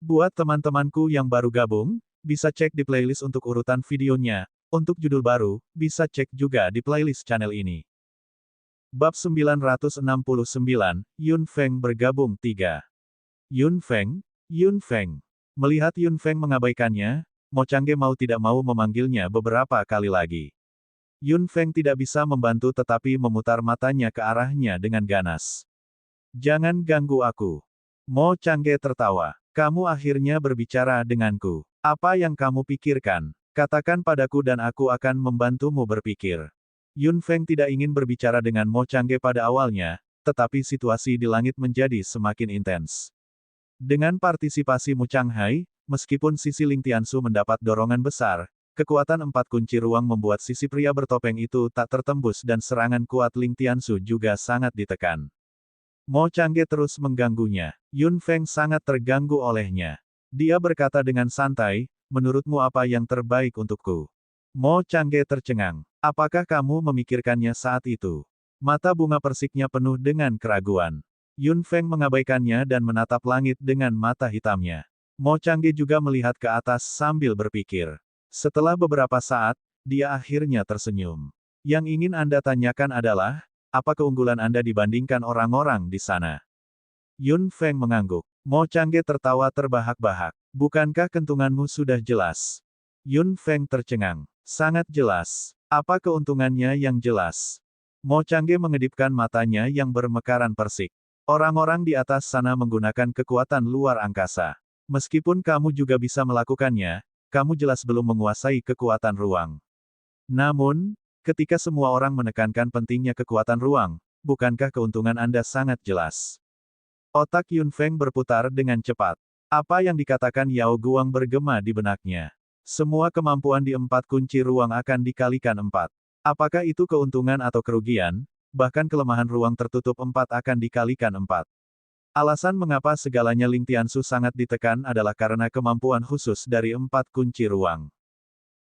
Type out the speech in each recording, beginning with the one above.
Buat teman-temanku yang baru gabung, bisa cek di playlist untuk urutan videonya. Untuk judul baru, bisa cek juga di playlist channel ini. Bab 969, Yun Feng bergabung 3. Yun Feng. Melihat Yun Feng mengabaikannya, Mo Changge mau tidak mau memanggilnya beberapa kali lagi. Yun Feng tidak bisa membantu tetapi memutar matanya ke arahnya dengan ganas. Jangan ganggu aku. Mo Changge tertawa. Kamu akhirnya berbicara denganku. Apa yang kamu pikirkan? Katakan padaku dan aku akan membantumu berpikir. Yun Feng tidak ingin berbicara dengan Mo Changge pada awalnya, tetapi situasi di langit menjadi semakin intens. Dengan partisipasi Mu Changhai, meskipun sisi Ling Tiansu mendapat dorongan besar, kekuatan 4 kunci ruang membuat sisi pria bertopeng itu tak tertembus dan serangan kuat Ling Tiansu juga sangat ditekan. Mo Changge terus mengganggunya. Yun Feng sangat terganggu olehnya. Dia berkata dengan santai, menurutmu apa yang terbaik untukku? Mo Changge tercengang. Apakah kamu memikirkannya saat itu? Mata bunga persiknya penuh dengan keraguan. Yun Feng mengabaikannya dan menatap langit dengan mata hitamnya. Mo Changge juga melihat ke atas sambil berpikir. Setelah beberapa saat, dia akhirnya tersenyum. Yang ingin Anda tanyakan adalah, apa keunggulan Anda dibandingkan orang-orang di sana? Yun Feng mengangguk. Mo Changge tertawa terbahak-bahak. Bukankah kentunganmu sudah jelas? Yun Feng tercengang. Sangat jelas. Apa keuntungannya yang jelas? Mo Changge mengedipkan matanya yang bermekaran persik. Orang-orang di atas sana menggunakan kekuatan luar angkasa. Meskipun kamu juga bisa melakukannya, kamu jelas belum menguasai kekuatan ruang. Namun, ketika semua orang menekankan pentingnya kekuatan ruang, bukankah keuntungan Anda sangat jelas? Otak Yun Feng berputar dengan cepat. Apa yang dikatakan Yao Guang bergema di benaknya. Semua kemampuan di 4 kunci ruang akan dikalikan 4. Apakah itu keuntungan atau kerugian? Bahkan kelemahan ruang tertutup 4 akan dikalikan 4. Alasan mengapa segalanya Ling Tiansu sangat ditekan adalah karena kemampuan khusus dari 4 kunci ruang.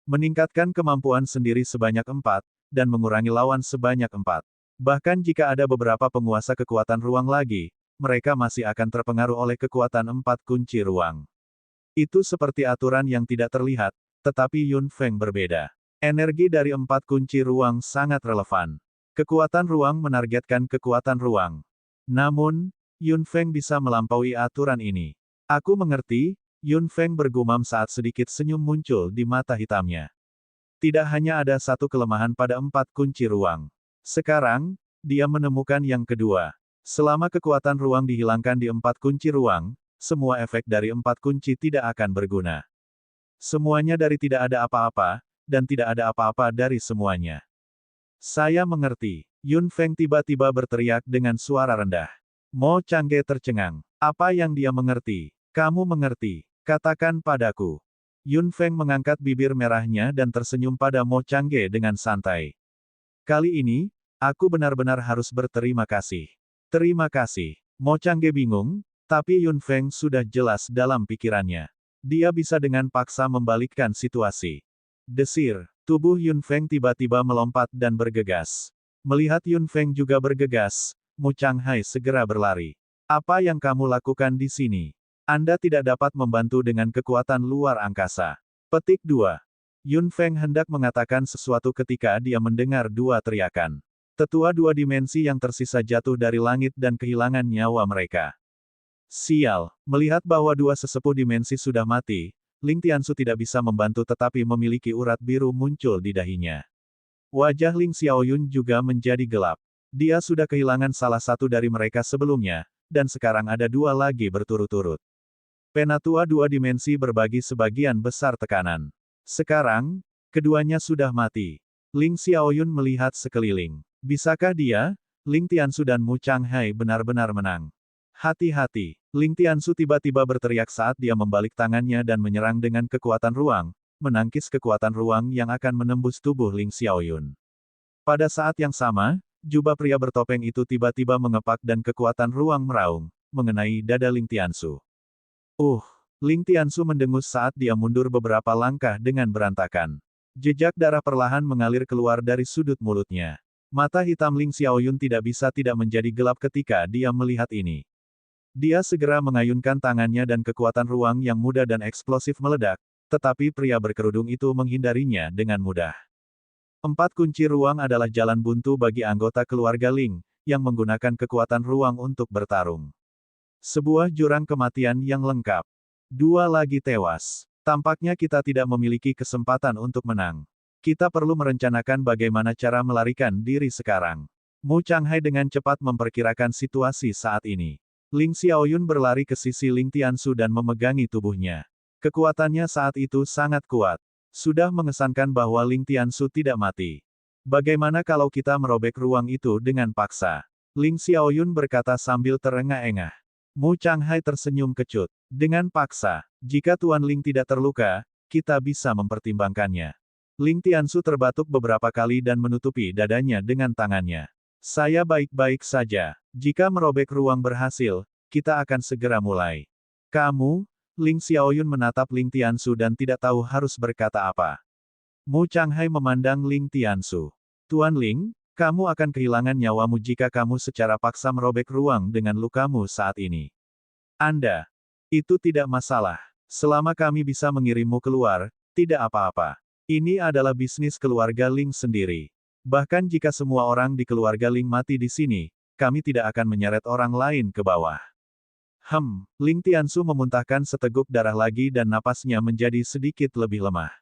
Meningkatkan kemampuan sendiri sebanyak 4, dan mengurangi lawan sebanyak 4. Bahkan jika ada beberapa penguasa kekuatan ruang lagi, mereka masih akan terpengaruh oleh kekuatan 4 kunci ruang. Itu seperti aturan yang tidak terlihat, tetapi Yun Feng berbeda. Energi dari 4 kunci ruang sangat relevan. Kekuatan ruang menargetkan kekuatan ruang. Namun, Yun Feng bisa melampaui aturan ini. Aku mengerti, Yun Feng bergumam saat sedikit senyum muncul di mata hitamnya. Tidak hanya ada satu kelemahan pada 4 kunci ruang. Sekarang, dia menemukan yang kedua. Selama kekuatan ruang dihilangkan di 4 kunci ruang, semua efek dari 4 kunci tidak akan berguna. Semuanya dari tidak ada apa-apa, dan tidak ada apa-apa dari semuanya. Saya mengerti. Yun Feng tiba-tiba berteriak dengan suara rendah. Mo Changge tercengang. Apa yang dia mengerti? Kamu mengerti. Katakan padaku. Yun Feng mengangkat bibir merahnya dan tersenyum pada Mo Changge dengan santai. Kali ini, aku benar-benar harus berterima kasih. Terima kasih. Mo Changge bingung, tapi Yun Feng sudah jelas dalam pikirannya. Dia bisa dengan paksa membalikkan situasi. Desir. Tubuh Yun Feng tiba-tiba melompat dan bergegas. Melihat Yun Feng juga bergegas, Mu Changhai segera berlari. Apa yang kamu lakukan di sini? Anda tidak dapat membantu dengan kekuatan luar angkasa. Petik 2. Yun Feng hendak mengatakan sesuatu ketika dia mendengar dua teriakan. Tetua 2 dimensi yang tersisa jatuh dari langit dan kehilangan nyawa mereka. Sial, melihat bahwa 2 sesepuh dimensi sudah mati, Ling Tiansu tidak bisa membantu tetapi memiliki urat biru muncul di dahinya. Wajah Ling Xiaoyun juga menjadi gelap. Dia sudah kehilangan salah satu dari mereka sebelumnya, dan sekarang ada 2 lagi berturut-turut. Penatua 2 dimensi berbagi sebagian besar tekanan. Sekarang, keduanya sudah mati. Ling Xiaoyun melihat sekeliling. Bisakah dia, Ling Tiansu dan Mu Changhai benar-benar menang? Hati-hati. Ling Tiansu tiba-tiba berteriak saat dia membalik tangannya dan menyerang dengan kekuatan ruang, menangkis kekuatan ruang yang akan menembus tubuh Ling Xiaoyun. Pada saat yang sama, jubah pria bertopeng itu tiba-tiba mengepak dan kekuatan ruang meraung, mengenai dada Ling Tiansu. Ling Tiansu mendengus saat dia mundur beberapa langkah dengan berantakan. Jejak darah perlahan mengalir keluar dari sudut mulutnya. Mata hitam Ling Xiaoyun tidak bisa tidak menjadi gelap ketika dia melihat ini. Dia segera mengayunkan tangannya dan kekuatan ruang yang muda dan eksplosif meledak, tetapi pria berkerudung itu menghindarinya dengan mudah. 4 kunci ruang adalah jalan buntu bagi anggota keluarga Ling, yang menggunakan kekuatan ruang untuk bertarung. Sebuah jurang kematian yang lengkap. 2 lagi tewas. Tampaknya kita tidak memiliki kesempatan untuk menang. Kita perlu merencanakan bagaimana cara melarikan diri sekarang. Mu Changhai dengan cepat memperkirakan situasi saat ini. Ling Xiaoyun berlari ke sisi Ling Tiansu dan memegangi tubuhnya. Kekuatannya saat itu sangat kuat. Sudah mengesankan bahwa Ling Tiansu tidak mati. Bagaimana kalau kita merobek ruang itu dengan paksa? Ling Xiaoyun berkata sambil terengah-engah. Mu Changhai tersenyum kecut. Dengan paksa, jika Tuan Ling tidak terluka, kita bisa mempertimbangkannya. Ling Tiansu terbatuk beberapa kali dan menutupi dadanya dengan tangannya. Saya baik-baik saja. Jika merobek ruang berhasil, kita akan segera mulai. Kamu? Ling Xiaoyun menatap Ling Tiansu dan tidak tahu harus berkata apa. Mu Changhai memandang Ling Tiansu. Tuan Ling, kamu akan kehilangan nyawamu jika kamu secara paksa merobek ruang dengan lukamu saat ini. Anda. Itu tidak masalah. Selama kami bisa mengirimmu keluar, tidak apa-apa. Ini adalah bisnis keluarga Ling sendiri. Bahkan jika semua orang di keluarga Ling mati di sini, kami tidak akan menyeret orang lain ke bawah. Ling Tiansu memuntahkan seteguk darah lagi dan napasnya menjadi sedikit lebih lemah.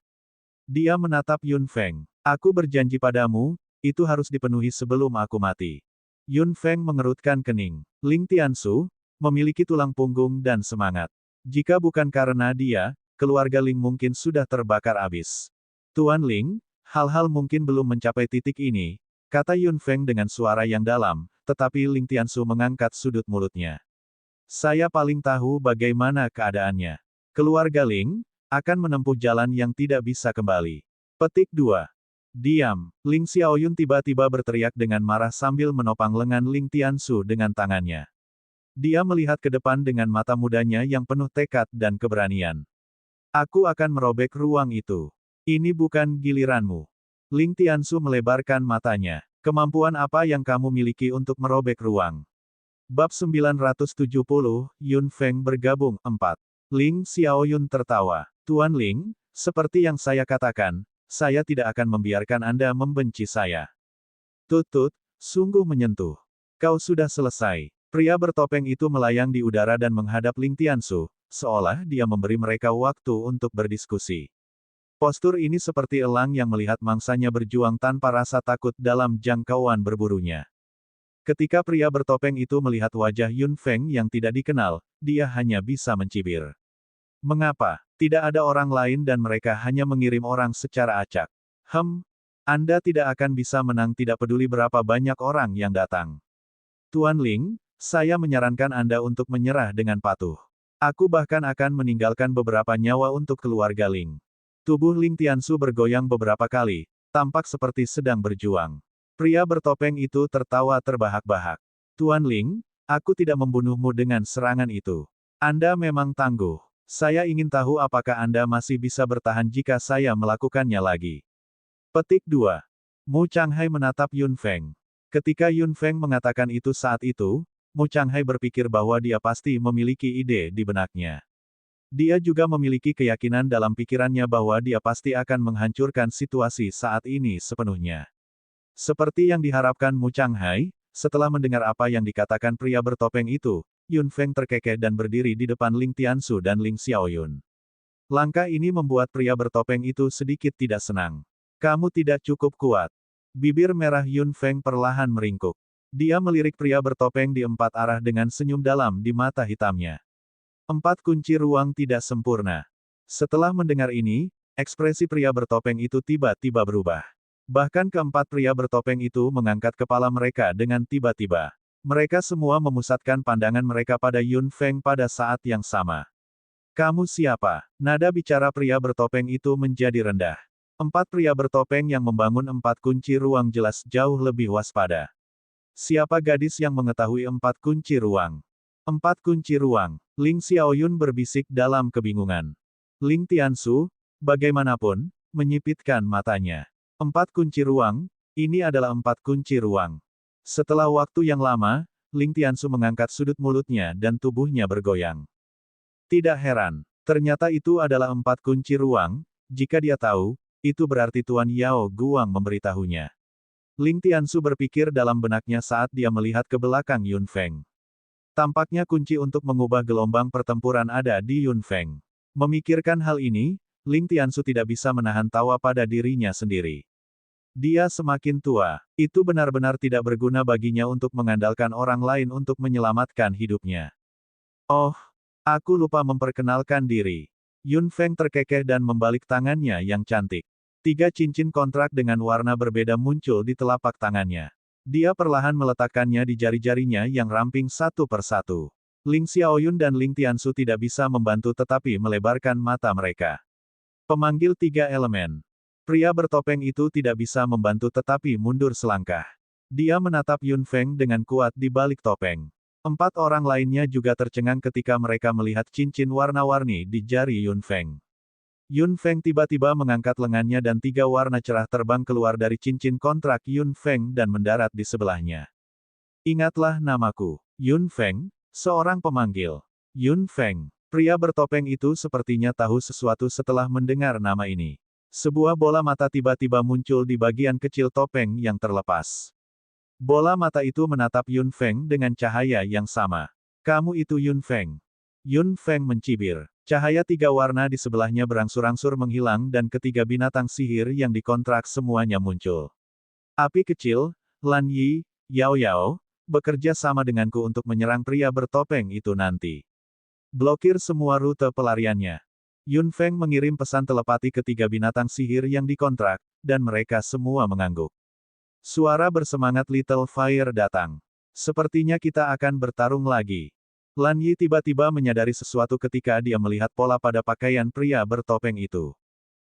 Dia menatap Yun Feng. Aku berjanji padamu, itu harus dipenuhi sebelum aku mati. Yun Feng mengerutkan kening. Ling Tiansu memiliki tulang punggung dan semangat. Jika bukan karena dia, keluarga Ling mungkin sudah terbakar habis. Tuan Ling, hal-hal mungkin belum mencapai titik ini, kata Yun Feng dengan suara yang dalam, tetapi Ling Tiansu mengangkat sudut mulutnya. Saya paling tahu bagaimana keadaannya. Keluarga Ling akan menempuh jalan yang tidak bisa kembali. Petik 2. Diam. Ling Xiaoyun tiba-tiba berteriak dengan marah sambil menopang lengan Ling Tiansu dengan tangannya. Dia melihat ke depan dengan mata mudanya yang penuh tekad dan keberanian. Aku akan merobek ruang itu. Ini bukan giliranmu. Ling Tiansu melebarkan matanya. Kemampuan apa yang kamu miliki untuk merobek ruang? Bab 970, Yun Feng bergabung, 4. Ling Xiaoyun tertawa. Tuan Ling, seperti yang saya katakan, saya tidak akan membiarkan Anda membenci saya. Tut-tut, sungguh menyentuh. Kau sudah selesai. Pria bertopeng itu melayang di udara dan menghadap Ling Tiansu, seolah dia memberi mereka waktu untuk berdiskusi. Postur ini seperti elang yang melihat mangsanya berjuang tanpa rasa takut dalam jangkauan berburunya. Ketika pria bertopeng itu melihat wajah Yun Feng yang tidak dikenal, dia hanya bisa mencibir. Mengapa? Tidak ada orang lain dan mereka hanya mengirim orang secara acak. Anda tidak akan bisa menang tidak peduli berapa banyak orang yang datang. Tuan Ling, saya menyarankan Anda untuk menyerah dengan patuh. Aku bahkan akan meninggalkan beberapa nyawa untuk keluarga Ling. Tubuh Ling Tiansu bergoyang beberapa kali, tampak seperti sedang berjuang. Pria bertopeng itu tertawa terbahak-bahak. Tuan Ling, aku tidak membunuhmu dengan serangan itu. Anda memang tangguh. Saya ingin tahu apakah Anda masih bisa bertahan jika saya melakukannya lagi. Petik 2. Mu Changhai menatap Yun Feng. Ketika Yun Feng mengatakan itu saat itu, Mu Changhai berpikir bahwa dia pasti memiliki ide di benaknya. Dia juga memiliki keyakinan dalam pikirannya bahwa dia pasti akan menghancurkan situasi saat ini sepenuhnya. Seperti yang diharapkan Mu Changhai, setelah mendengar apa yang dikatakan pria bertopeng itu, Yun Feng terkekeh dan berdiri di depan Ling Tiansu dan Ling Xiaoyun. Langkah ini membuat pria bertopeng itu sedikit tidak senang. Kamu tidak cukup kuat. Bibir merah Yun Feng perlahan meringkuk. Dia melirik pria bertopeng di 4 arah dengan senyum dalam di mata hitamnya. 4 kunci ruang tidak sempurna. Setelah mendengar ini, ekspresi pria bertopeng itu tiba-tiba berubah. Bahkan keempat pria bertopeng itu mengangkat kepala mereka dengan tiba-tiba. Mereka semua memusatkan pandangan mereka pada Yun Feng pada saat yang sama. Kamu siapa? Nada bicara pria bertopeng itu menjadi rendah. 4 pria bertopeng yang membangun 4 kunci ruang jelas jauh lebih waspada. Siapa gadis yang mengetahui 4 kunci ruang? 4 kunci ruang. Ling Xiaoyun berbisik dalam kebingungan. Ling Tiansu, bagaimanapun, menyipitkan matanya. 4 kunci ruang, ini adalah 4 kunci ruang. Setelah waktu yang lama, Ling Tiansu mengangkat sudut mulutnya dan tubuhnya bergoyang. Tidak heran, ternyata itu adalah 4 kunci ruang, jika dia tahu, itu berarti Tuan Yao Guang memberitahunya. Ling Tiansu berpikir dalam benaknya saat dia melihat ke belakang Yun Feng. Tampaknya kunci untuk mengubah gelombang pertempuran ada di Yun Feng. Memikirkan hal ini, Ling Tiansu tidak bisa menahan tawa pada dirinya sendiri. Dia semakin tua, itu benar-benar tidak berguna baginya untuk mengandalkan orang lain untuk menyelamatkan hidupnya. Oh, aku lupa memperkenalkan diri. Yun Feng terkekeh dan membalik tangannya yang cantik. 3 cincin kontrak dengan warna berbeda muncul di telapak tangannya. Dia perlahan meletakkannya di jari-jarinya yang ramping satu persatu. Ling Xiaoyun dan Ling Tiansu tidak bisa membantu tetapi melebarkan mata mereka. Pemanggil 3 elemen. Pria bertopeng itu tidak bisa membantu tetapi mundur selangkah. Dia menatap Yun Feng dengan kuat di balik topeng. 4 orang lainnya juga tercengang ketika mereka melihat cincin warna-warni di jari Yun Feng. Yun Feng tiba-tiba mengangkat lengannya dan 3 warna cerah terbang keluar dari cincin kontrak Yun Feng dan mendarat di sebelahnya. Ingatlah namaku, Yun Feng, seorang pemanggil. Yun Feng, pria bertopeng itu sepertinya tahu sesuatu setelah mendengar nama ini. Sebuah bola mata tiba-tiba muncul di bagian kecil topeng yang terlepas. Bola mata itu menatap Yun Feng dengan cahaya yang sama. Kamu itu Yun Feng. Yun Feng mencibir. Cahaya 3 warna di sebelahnya berangsur-angsur menghilang dan ketiga binatang sihir yang dikontrak semuanya muncul. Api kecil, Lan Yi, Yao Yao, bekerja sama denganku untuk menyerang pria bertopeng itu nanti. Blokir semua rute pelariannya. Yun Feng mengirim pesan telepati ke 3 binatang sihir yang dikontrak, dan mereka semua mengangguk. Suara bersemangat Little Fire datang. Sepertinya kita akan bertarung lagi. Lan Yi tiba-tiba menyadari sesuatu ketika dia melihat pola pada pakaian pria bertopeng itu.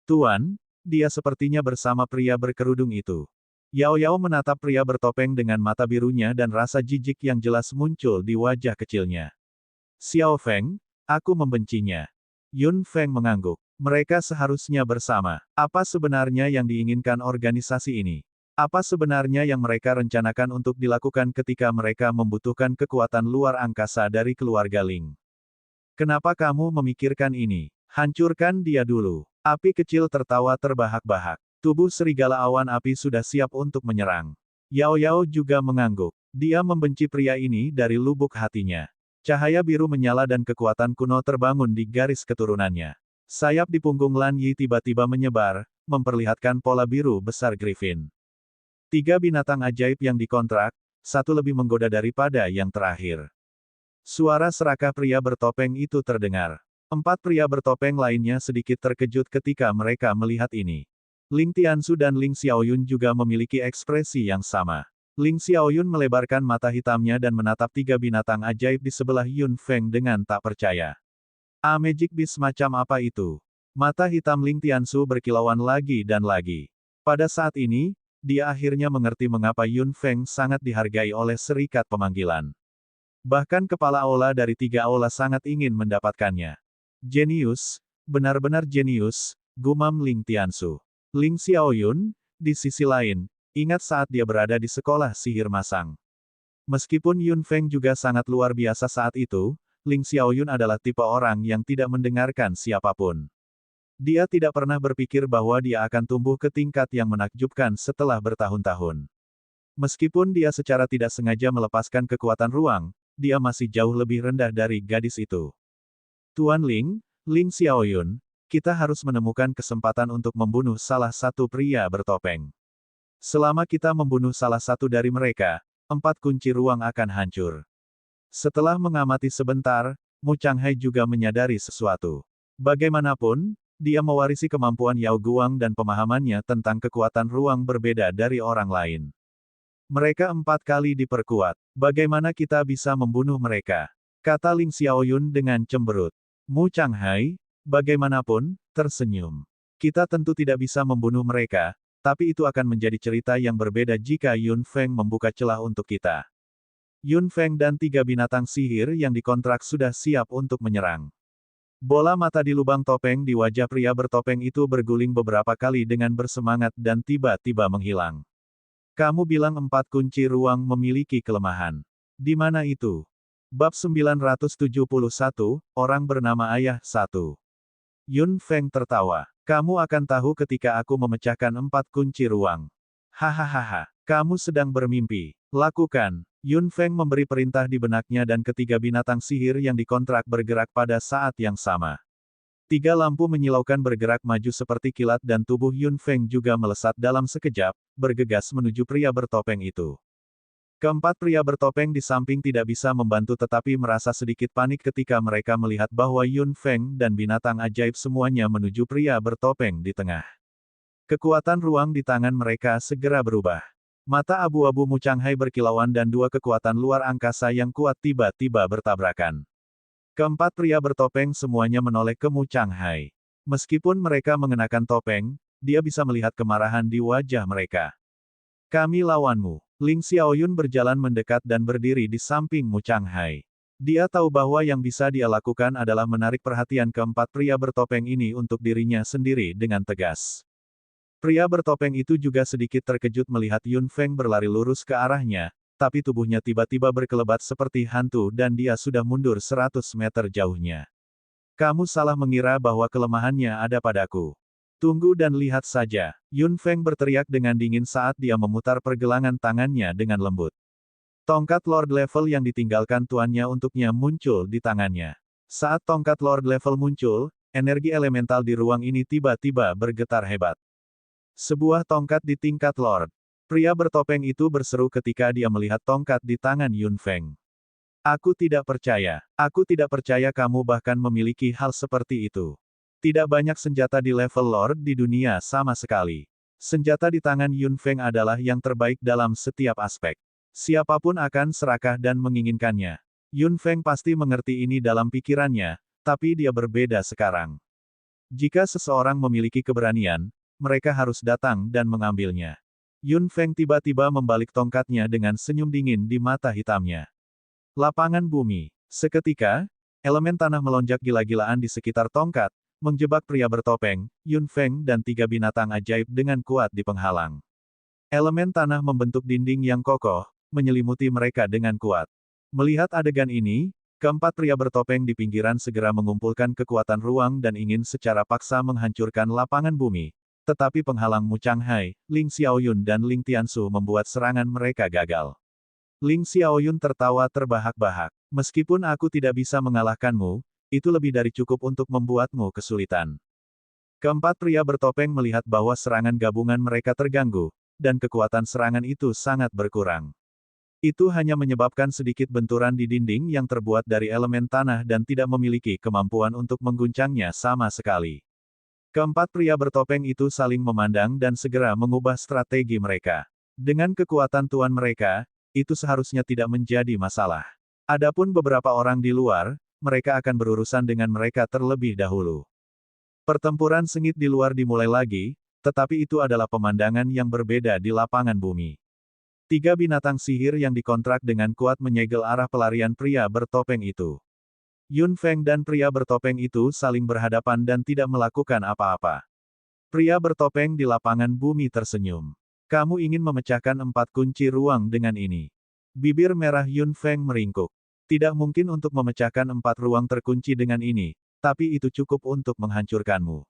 Tuan, dia sepertinya bersama pria berkerudung itu. Yao Yao menatap pria bertopeng dengan mata birunya dan rasa jijik yang jelas muncul di wajah kecilnya. Xiao Feng, aku membencinya. Yun Feng mengangguk. Mereka seharusnya bersama. Apa sebenarnya yang diinginkan organisasi ini? Apa sebenarnya yang mereka rencanakan untuk dilakukan ketika mereka membutuhkan kekuatan luar angkasa dari keluarga Ling? Kenapa kamu memikirkan ini? Hancurkan dia dulu. Api kecil tertawa terbahak-bahak. Tubuh serigala awan api sudah siap untuk menyerang. Yao Yao juga mengangguk. Dia membenci pria ini dari lubuk hatinya. Cahaya biru menyala dan kekuatan kuno terbangun di garis keturunannya. Sayap di punggung Lan Yi tiba-tiba menyebar, memperlihatkan pola biru besar Griffin. 3 binatang ajaib yang dikontrak, satu lebih menggoda daripada yang terakhir. Suara serakah pria bertopeng itu terdengar. 4 pria bertopeng lainnya sedikit terkejut ketika mereka melihat ini. Ling Tiansu dan Ling Xiaoyun juga memiliki ekspresi yang sama. Ling Xiaoyun melebarkan mata hitamnya dan menatap 3 binatang ajaib di sebelah Yun Feng dengan tak percaya. Magic Beast macam apa itu? Mata hitam Ling Tiansu berkilauan lagi dan lagi. Pada saat ini, dia akhirnya mengerti mengapa Yun Feng sangat dihargai oleh serikat pemanggilan. Bahkan kepala aula dari 3 aula sangat ingin mendapatkannya. Jenius, benar-benar jenius, gumam Ling Tiansu. Ling Xiaoyun, di sisi lain, ingat saat dia berada di sekolah sihir masang. Meskipun Yun Feng juga sangat luar biasa saat itu, Ling Xiaoyun adalah tipe orang yang tidak mendengarkan siapapun. Dia tidak pernah berpikir bahwa dia akan tumbuh ke tingkat yang menakjubkan setelah bertahun-tahun. Meskipun dia secara tidak sengaja melepaskan kekuatan ruang, dia masih jauh lebih rendah dari gadis itu. Tuan Ling, Ling Xiaoyun, kita harus menemukan kesempatan untuk membunuh salah satu pria bertopeng. Selama kita membunuh salah satu dari mereka, 4 kunci ruang akan hancur. Setelah mengamati sebentar, Mu Changhai juga menyadari sesuatu. Bagaimanapun, dia mewarisi kemampuan Yao Guang dan pemahamannya tentang kekuatan ruang berbeda dari orang lain. Mereka 4 kali diperkuat. Bagaimana kita bisa membunuh mereka? Kata Ling Xiaoyun dengan cemberut. Mu Changhai, bagaimanapun, tersenyum. Kita tentu tidak bisa membunuh mereka, tapi itu akan menjadi cerita yang berbeda jika Yun Feng membuka celah untuk kita. Yun Feng dan 3 binatang sihir yang dikontrak sudah siap untuk menyerang. Bola mata di lubang topeng di wajah pria bertopeng itu berguling beberapa kali dengan bersemangat dan tiba-tiba menghilang. Kamu bilang 4 kunci ruang memiliki kelemahan. Di mana itu? Bab 971, Orang Bernama Ayah 1. Yun Feng tertawa. Kamu akan tahu ketika aku memecahkan 4 kunci ruang. Hahaha, kamu sedang bermimpi. Lakukan. Yun Feng memberi perintah di benaknya dan ketiga binatang sihir yang dikontrak bergerak pada saat yang sama. 3 lampu menyilaukan bergerak maju seperti kilat dan tubuh Yun Feng juga melesat dalam sekejap, bergegas menuju pria bertopeng itu. Keempat pria bertopeng di samping tidak bisa membantu tetapi merasa sedikit panik ketika mereka melihat bahwa Yun Feng dan binatang ajaib semuanya menuju pria bertopeng di tengah. Kekuatan ruang di tangan mereka segera berubah. Mata abu-abu Mu Changhai berkilauan dan 2 kekuatan luar angkasa yang kuat tiba-tiba bertabrakan. Keempat pria bertopeng semuanya menoleh ke Mu Changhai. Meskipun mereka mengenakan topeng, dia bisa melihat kemarahan di wajah mereka. Kami lawanmu. Ling Xiaoyun berjalan mendekat dan berdiri di samping Mu Changhai. Dia tahu bahwa yang bisa dia lakukan adalah menarik perhatian keempat pria bertopeng ini untuk dirinya sendiri dengan tegas. Pria bertopeng itu juga sedikit terkejut melihat Yun Feng berlari lurus ke arahnya, tapi tubuhnya tiba-tiba berkelebat seperti hantu dan dia sudah mundur 100 meter jauhnya. Kamu salah mengira bahwa kelemahannya ada padaku. Tunggu dan lihat saja. Yun Feng berteriak dengan dingin saat dia memutar pergelangan tangannya dengan lembut. Tongkat Lord level yang ditinggalkan tuannya untuknya muncul di tangannya. Saat tongkat Lord level muncul, energi elemental di ruang ini tiba-tiba bergetar hebat. Sebuah tongkat di tingkat Lord. Pria bertopeng itu berseru ketika dia melihat tongkat di tangan Yun Feng. Aku tidak percaya kamu bahkan memiliki hal seperti itu. Tidak banyak senjata di level Lord di dunia sama sekali. Senjata di tangan Yun Feng adalah yang terbaik dalam setiap aspek. Siapapun akan serakah dan menginginkannya. Yun Feng pasti mengerti ini dalam pikirannya, tapi dia berbeda sekarang. Jika seseorang memiliki keberanian, mereka harus datang dan mengambilnya. Yun Feng tiba-tiba membalik tongkatnya dengan senyum dingin di mata hitamnya. Lapangan bumi. Seketika, elemen tanah melonjak gila-gilaan di sekitar tongkat, menjebak pria bertopeng, Yun Feng dan 3 binatang ajaib dengan kuat di penghalang. Elemen tanah membentuk dinding yang kokoh, menyelimuti mereka dengan kuat. Melihat adegan ini, keempat pria bertopeng di pinggiran segera mengumpulkan kekuatan ruang dan ingin secara paksa menghancurkan lapangan bumi. Tetapi penghalang Mu Changhai, Ling Xiaoyun dan Ling Tiansu membuat serangan mereka gagal. Ling Xiaoyun tertawa terbahak-bahak. Meskipun aku tidak bisa mengalahkanmu, itu lebih dari cukup untuk membuatmu kesulitan. Keempat pria bertopeng melihat bahwa serangan gabungan mereka terganggu, dan kekuatan serangan itu sangat berkurang. Itu hanya menyebabkan sedikit benturan di dinding yang terbuat dari elemen tanah dan tidak memiliki kemampuan untuk mengguncangnya sama sekali. Keempat pria bertopeng itu saling memandang dan segera mengubah strategi mereka. Dengan kekuatan tuan mereka, itu seharusnya tidak menjadi masalah. Adapun beberapa orang di luar, mereka akan berurusan dengan mereka terlebih dahulu. Pertempuran sengit di luar dimulai lagi, tetapi itu adalah pemandangan yang berbeda di lapangan bumi. 3 binatang sihir yang dikontrak dengan kuat menyegel arah pelarian pria bertopeng itu. Yun Feng dan pria bertopeng itu saling berhadapan dan tidak melakukan apa-apa. Pria bertopeng di lapangan bumi tersenyum. Kamu ingin memecahkan 4 kunci ruang dengan ini. Bibir merah Yun Feng meringkuk. Tidak mungkin untuk memecahkan 4 ruang terkunci dengan ini, tapi itu cukup untuk menghancurkanmu.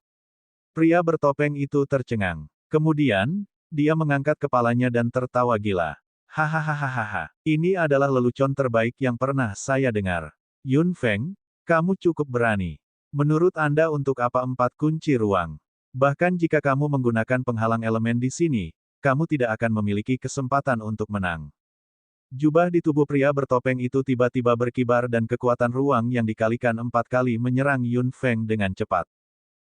Pria bertopeng itu tercengang. Kemudian, dia mengangkat kepalanya dan tertawa gila. Hahaha, ini adalah lelucon terbaik yang pernah saya dengar. Yun Feng, kamu cukup berani. Menurut Anda untuk apa 4 kunci ruang? Bahkan jika kamu menggunakan penghalang elemen di sini, kamu tidak akan memiliki kesempatan untuk menang. Jubah di tubuh pria bertopeng itu tiba-tiba berkibar dan kekuatan ruang yang dikalikan 4 kali menyerang Yun Feng dengan cepat.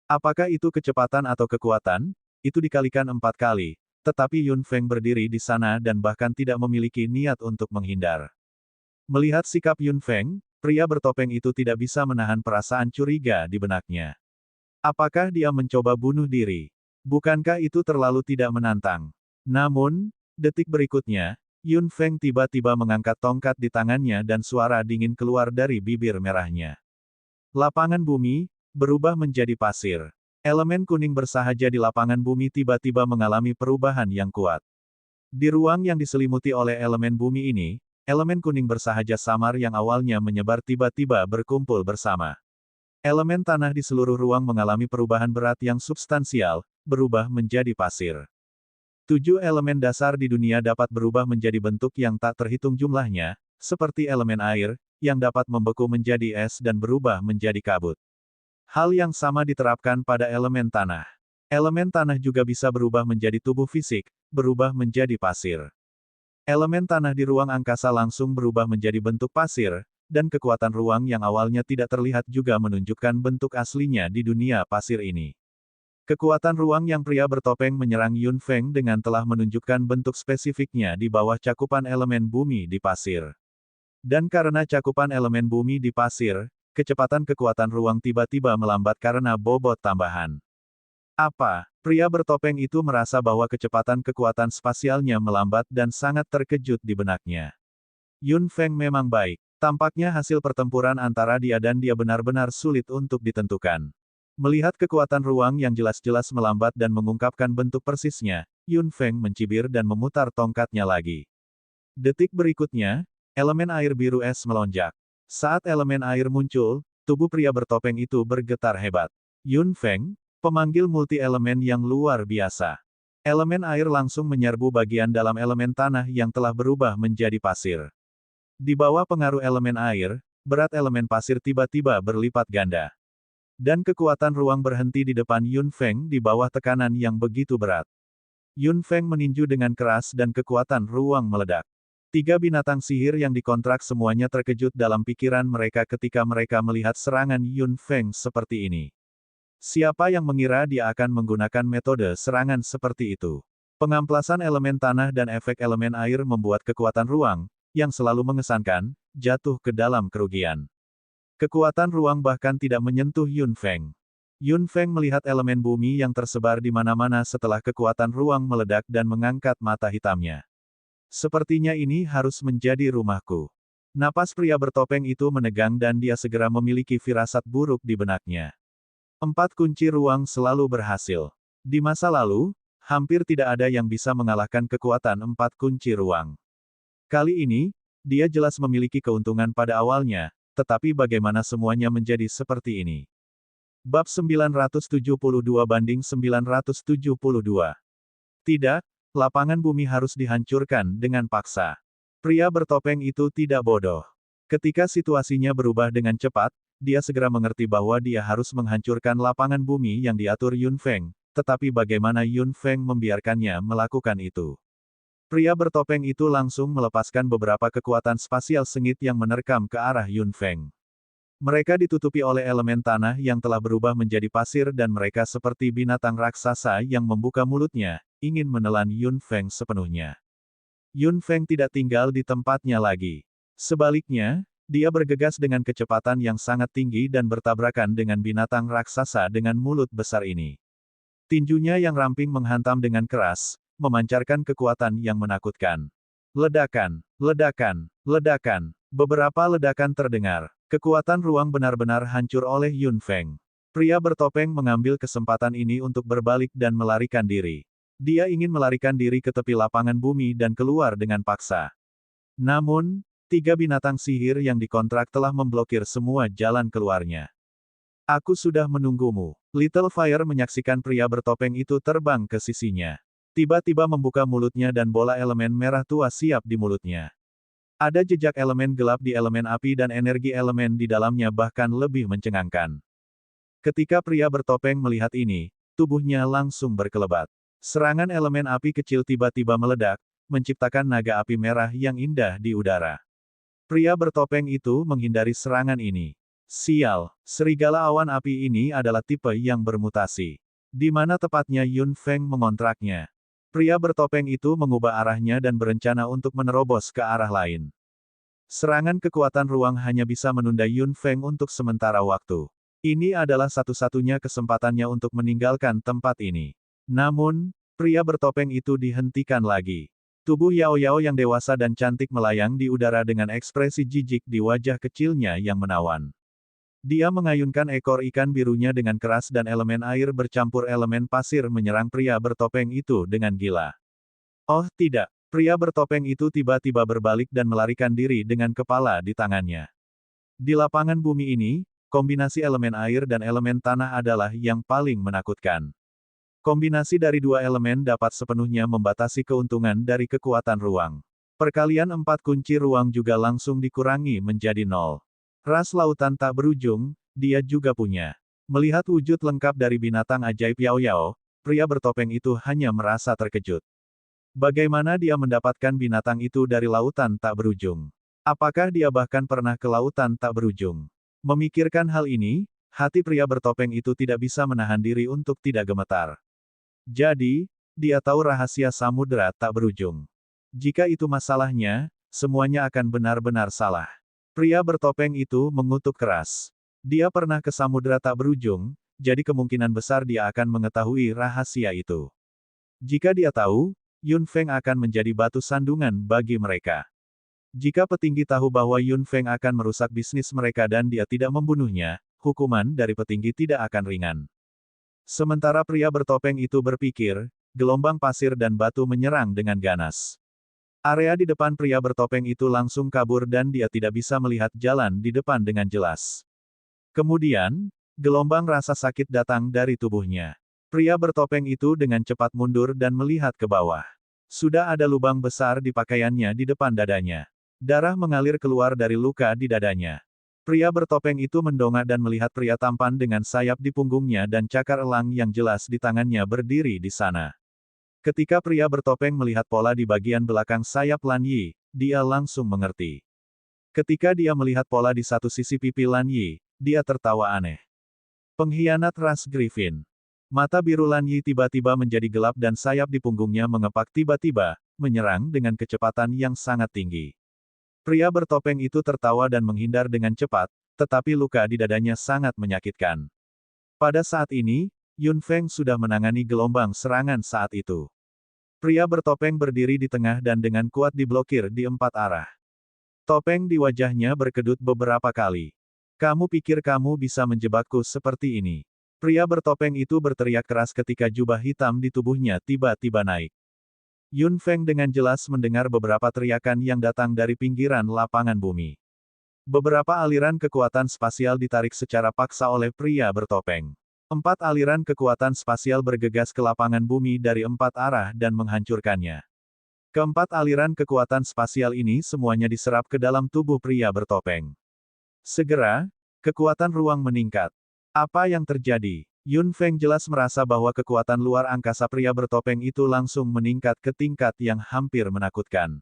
Apakah itu kecepatan atau kekuatan? Itu dikalikan 4 kali, tetapi Yun Feng berdiri di sana dan bahkan tidak memiliki niat untuk menghindar. Melihat sikap Yun Feng, pria bertopeng itu tidak bisa menahan perasaan curiga di benaknya. Apakah dia mencoba bunuh diri? Bukankah itu terlalu tidak menantang? Namun, detik berikutnya, Yun Feng tiba-tiba mengangkat tongkat di tangannya dan suara dingin keluar dari bibir merahnya. Lapangan bumi berubah menjadi pasir. Elemen kuning bersahaja di lapangan bumi tiba-tiba mengalami perubahan yang kuat. Di ruang yang diselimuti oleh elemen bumi ini, Elemen kuning bersahaja samar yang awalnya menyebar tiba-tiba berkumpul bersama. Elemen tanah di seluruh ruang mengalami perubahan berat yang substansial, berubah menjadi pasir. 7 elemen dasar di dunia dapat berubah menjadi bentuk yang tak terhitung jumlahnya, seperti elemen air, yang dapat membeku menjadi es dan berubah menjadi kabut. Hal yang sama diterapkan pada elemen tanah. Elemen tanah juga bisa berubah menjadi tubuh fisik, berubah menjadi pasir. Elemen tanah di ruang angkasa langsung berubah menjadi bentuk pasir, dan kekuatan ruang yang awalnya tidak terlihat juga menunjukkan bentuk aslinya di dunia pasir ini. Kekuatan ruang yang pria bertopeng menyerang Yun Feng dengan telah menunjukkan bentuk spesifiknya di bawah cakupan elemen bumi di pasir. Dan karena cakupan elemen bumi di pasir, kecepatan kekuatan ruang tiba-tiba melambat karena bobot tambahan. Apa? Pria bertopeng itu merasa bahwa kecepatan kekuatan spasialnya melambat dan sangat terkejut di benaknya. Yun Feng memang baik. Tampaknya hasil pertempuran antara dia dan dia benar-benar sulit untuk ditentukan. Melihat kekuatan ruang yang jelas-jelas melambat dan mengungkapkan bentuk persisnya, Yun Feng mencibir dan memutar tongkatnya lagi. Detik berikutnya, elemen air biru es melonjak. Saat elemen air muncul, tubuh pria bertopeng itu bergetar hebat. Yun Feng, pemanggil multi-elemen yang luar biasa. Elemen air langsung menyerbu bagian dalam elemen tanah yang telah berubah menjadi pasir. Di bawah pengaruh elemen air, berat elemen pasir tiba-tiba berlipat ganda. Dan kekuatan ruang berhenti di depan Yun Feng di bawah tekanan yang begitu berat. Yun Feng meninju dengan keras dan kekuatan ruang meledak. 3 binatang sihir yang dikontrak semuanya terkejut dalam pikiran mereka ketika mereka melihat serangan Yun Feng seperti ini. Siapa yang mengira dia akan menggunakan metode serangan seperti itu? Pengamplasan elemen tanah dan efek elemen air membuat kekuatan ruang, yang selalu mengesankan, jatuh ke dalam kerugian. Kekuatan ruang bahkan tidak menyentuh Yun Feng. Yun Feng melihat elemen bumi yang tersebar di mana-mana setelah kekuatan ruang meledak dan mengangkat mata hitamnya. Sepertinya ini harus menjadi rumahku. Napas pria bertopeng itu menegang dan dia segera memiliki firasat buruk di benaknya. 4 kunci ruang selalu berhasil. Di masa lalu, hampir tidak ada yang bisa mengalahkan kekuatan 4 kunci ruang. Kali ini, dia jelas memiliki keuntungan pada awalnya, tetapi bagaimana semuanya menjadi seperti ini? Bab 972 banding 972. Tidak, lapangan bumi harus dihancurkan dengan paksa. Pria bertopeng itu tidak bodoh. Ketika situasinya berubah dengan cepat, dia segera mengerti bahwa dia harus menghancurkan lapangan bumi yang diatur Yun Feng, tetapi bagaimana Yun Feng membiarkannya melakukan itu? Pria bertopeng itu langsung melepaskan beberapa kekuatan spasial sengit yang menerkam ke arah Yun Feng. Mereka ditutupi oleh elemen tanah yang telah berubah menjadi pasir dan mereka seperti binatang raksasa yang membuka mulutnya, ingin menelan Yun Feng sepenuhnya. Yun Feng tidak tinggal di tempatnya lagi. Sebaliknya, dia bergegas dengan kecepatan yang sangat tinggi dan bertabrakan dengan binatang raksasa dengan mulut besar ini. Tinjunya yang ramping menghantam dengan keras, memancarkan kekuatan yang menakutkan. Ledakan, ledakan, ledakan. Beberapa ledakan terdengar. Kekuatan ruang benar-benar hancur oleh Yun Feng. Pria bertopeng mengambil kesempatan ini untuk berbalik dan melarikan diri. Dia ingin melarikan diri ke tepi lapangan bumi dan keluar dengan paksa. Namun, 3 binatang sihir yang dikontrak telah memblokir semua jalan keluarnya. Aku sudah menunggumu. Little Fire menyaksikan pria bertopeng itu terbang ke sisinya. Tiba-tiba membuka mulutnya dan bola elemen merah tua siap di mulutnya. Ada jejak elemen gelap di elemen api dan energi elemen di dalamnya bahkan lebih mencengangkan. Ketika pria bertopeng melihat ini, tubuhnya langsung berkelebat. Serangan elemen api kecil tiba-tiba meledak, menciptakan naga api merah yang indah di udara. Pria bertopeng itu menghindari serangan ini. Sial, serigala awan api ini adalah tipe yang bermutasi. Di mana tepatnya Yun Feng mengontraknya? Pria bertopeng itu mengubah arahnya dan berencana untuk menerobos ke arah lain. Serangan kekuatan ruang hanya bisa menunda Yun Feng untuk sementara waktu. Ini adalah satu-satunya kesempatannya untuk meninggalkan tempat ini. Namun, pria bertopeng itu dihentikan lagi. Tubuh Yao Yao yang dewasa dan cantik melayang di udara dengan ekspresi jijik di wajah kecilnya yang menawan. Dia mengayunkan ekor ikan birunya dengan keras dan elemen air bercampur elemen pasir menyerang pria bertopeng itu dengan gila. Oh tidak! Pria bertopeng itu tiba-tiba berbalik dan melarikan diri dengan kepala di tangannya. Di lapangan bumi ini, kombinasi elemen air dan elemen tanah adalah yang paling menakutkan. Kombinasi dari dua elemen dapat sepenuhnya membatasi keuntungan dari kekuatan ruang. Perkalian 4 kunci ruang juga langsung dikurangi menjadi 0. Ras lautan tak berujung, dia juga punya. Melihat wujud lengkap dari binatang ajaib Yao Yao, pria bertopeng itu hanya merasa terkejut. Bagaimana dia mendapatkan binatang itu dari lautan tak berujung? Apakah dia bahkan pernah ke lautan tak berujung? Memikirkan hal ini, hati pria bertopeng itu tidak bisa menahan diri untuk tidak gemetar. Jadi, dia tahu rahasia samudera tak berujung. Jika itu masalahnya, semuanya akan benar-benar salah. Pria bertopeng itu mengutuk keras. Dia pernah ke samudera tak berujung, jadi kemungkinan besar dia akan mengetahui rahasia itu. Jika dia tahu, Yun Feng akan menjadi batu sandungan bagi mereka. Jika petinggi tahu bahwa Yun Feng akan merusak bisnis mereka dan dia tidak membunuhnya, hukuman dari petinggi tidak akan ringan. Sementara pria bertopeng itu berpikir, gelombang pasir dan batu menyerang dengan ganas. Area di depan pria bertopeng itu langsung kabur dan dia tidak bisa melihat jalan di depan dengan jelas. Kemudian, gelombang rasa sakit datang dari tubuhnya. Pria bertopeng itu dengan cepat mundur dan melihat ke bawah. Sudah ada lubang besar di pakaiannya di depan dadanya. Darah mengalir keluar dari luka di dadanya. Pria bertopeng itu mendongak dan melihat pria tampan dengan sayap di punggungnya dan cakar elang yang jelas di tangannya berdiri di sana. Ketika pria bertopeng melihat pola di bagian belakang sayap Lan Yi, dia langsung mengerti. Ketika dia melihat pola di satu sisi pipi Lan Yi, dia tertawa aneh. Pengkhianat ras Griffin. Mata biru Lan Yi tiba-tiba menjadi gelap dan sayap di punggungnya mengepak tiba-tiba, menyerang dengan kecepatan yang sangat tinggi. Pria bertopeng itu tertawa dan menghindar dengan cepat, tetapi luka di dadanya sangat menyakitkan. Pada saat ini, Yun Feng sudah menangani gelombang serangan saat itu. Pria bertopeng berdiri di tengah dan dengan kuat diblokir di 4 arah. Topeng di wajahnya berkedut beberapa kali. Kamu pikir kamu bisa menjebakku seperti ini? Pria bertopeng itu berteriak keras ketika jubah hitam di tubuhnya tiba-tiba naik. Yun Feng dengan jelas mendengar beberapa teriakan yang datang dari pinggiran lapangan bumi. Beberapa aliran kekuatan spasial ditarik secara paksa oleh pria bertopeng. 4 aliran kekuatan spasial bergegas ke lapangan bumi dari 4 arah dan menghancurkannya. Keempat aliran kekuatan spasial ini semuanya diserap ke dalam tubuh pria bertopeng. Segera, kekuatan ruang meningkat. Apa yang terjadi? Yun Feng jelas merasa bahwa kekuatan luar angkasa pria bertopeng itu langsung meningkat ke tingkat yang hampir menakutkan.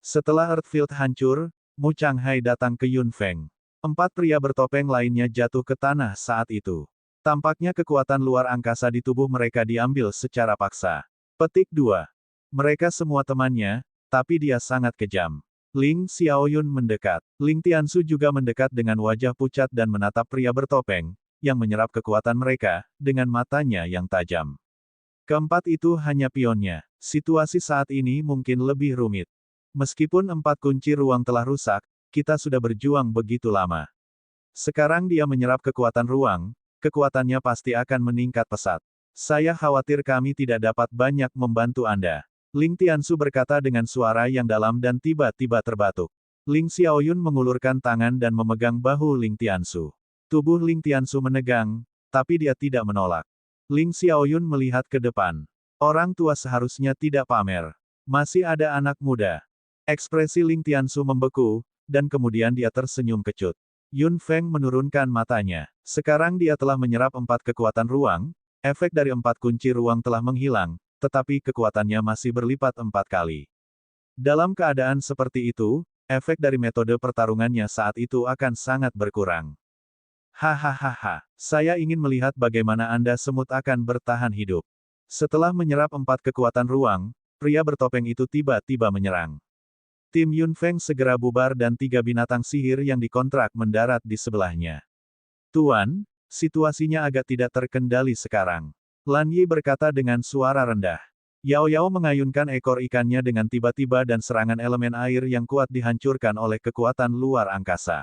Setelah Earthfield hancur, Mu Changhai datang ke Yun Feng. 4 pria bertopeng lainnya jatuh ke tanah saat itu. Tampaknya kekuatan luar angkasa di tubuh mereka diambil secara paksa. Petik 2. Mereka semua temannya, tapi dia sangat kejam. Ling Xiaoyun mendekat. Ling Tiansu juga mendekat dengan wajah pucat dan menatap pria bertopeng, yang menyerap kekuatan mereka, dengan matanya yang tajam. Keempat itu hanya pionnya. Situasi saat ini mungkin lebih rumit. Meskipun 4 kunci ruang telah rusak, kita sudah berjuang begitu lama. Sekarang dia menyerap kekuatan ruang, kekuatannya pasti akan meningkat pesat. Saya khawatir kami tidak dapat banyak membantu Anda. Ling Tiansu berkata dengan suara yang dalam dan tiba-tiba terbatuk. Ling Xiaoyun mengulurkan tangan dan memegang bahu Ling Tiansu. Tubuh Ling Tiansu menegang, tapi dia tidak menolak. Ling Xiaoyun melihat ke depan. Orang tua seharusnya tidak pamer. Masih ada anak muda. Ekspresi Ling Tiansu membeku, dan kemudian dia tersenyum kecut. Yun Feng menurunkan matanya. Sekarang dia telah menyerap 4 kekuatan ruang, efek dari 4 kunci ruang telah menghilang, tetapi kekuatannya masih berlipat 4 kali. Dalam keadaan seperti itu, efek dari metode pertarungannya saat itu akan sangat berkurang. Hahaha, saya ingin melihat bagaimana Anda semut akan bertahan hidup. Setelah menyerap 4 kekuatan ruang, pria bertopeng itu tiba-tiba menyerang. Tim Yun Feng segera bubar dan 3 binatang sihir yang dikontrak mendarat di sebelahnya. Tuan, situasinya agak tidak terkendali sekarang. Lan Yi berkata dengan suara rendah. Yao Yao mengayunkan ekor ikannya dengan tiba-tiba dan serangan elemen air yang kuat dihancurkan oleh kekuatan luar angkasa.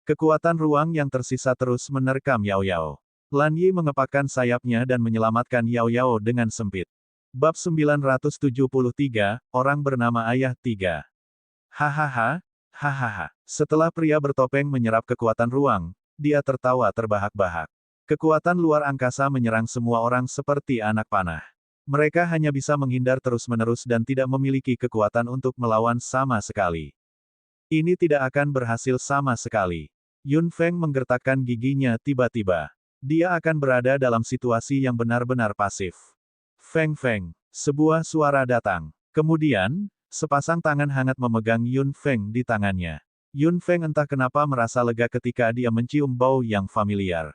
Kekuatan ruang yang tersisa terus menerkam Yao Yao. Lan Yi mengepakkan sayapnya dan menyelamatkan Yao Yao dengan sempit. Bab 973, Orang Bernama Ayah 3. Hahaha, hahaha. Setelah pria bertopeng menyerap kekuatan ruang, dia tertawa terbahak-bahak. Kekuatan luar angkasa menyerang semua orang seperti anak panah. Mereka hanya bisa menghindar terus-menerus dan tidak memiliki kekuatan untuk melawan sama sekali. Ini tidak akan berhasil sama sekali. Yun Feng menggertakkan giginya tiba-tiba. Dia akan berada dalam situasi yang benar-benar pasif. Feng Feng, sebuah suara datang. Kemudian, sepasang tangan hangat memegang Yun Feng di tangannya. Yun Feng entah kenapa merasa lega ketika dia mencium bau yang familiar.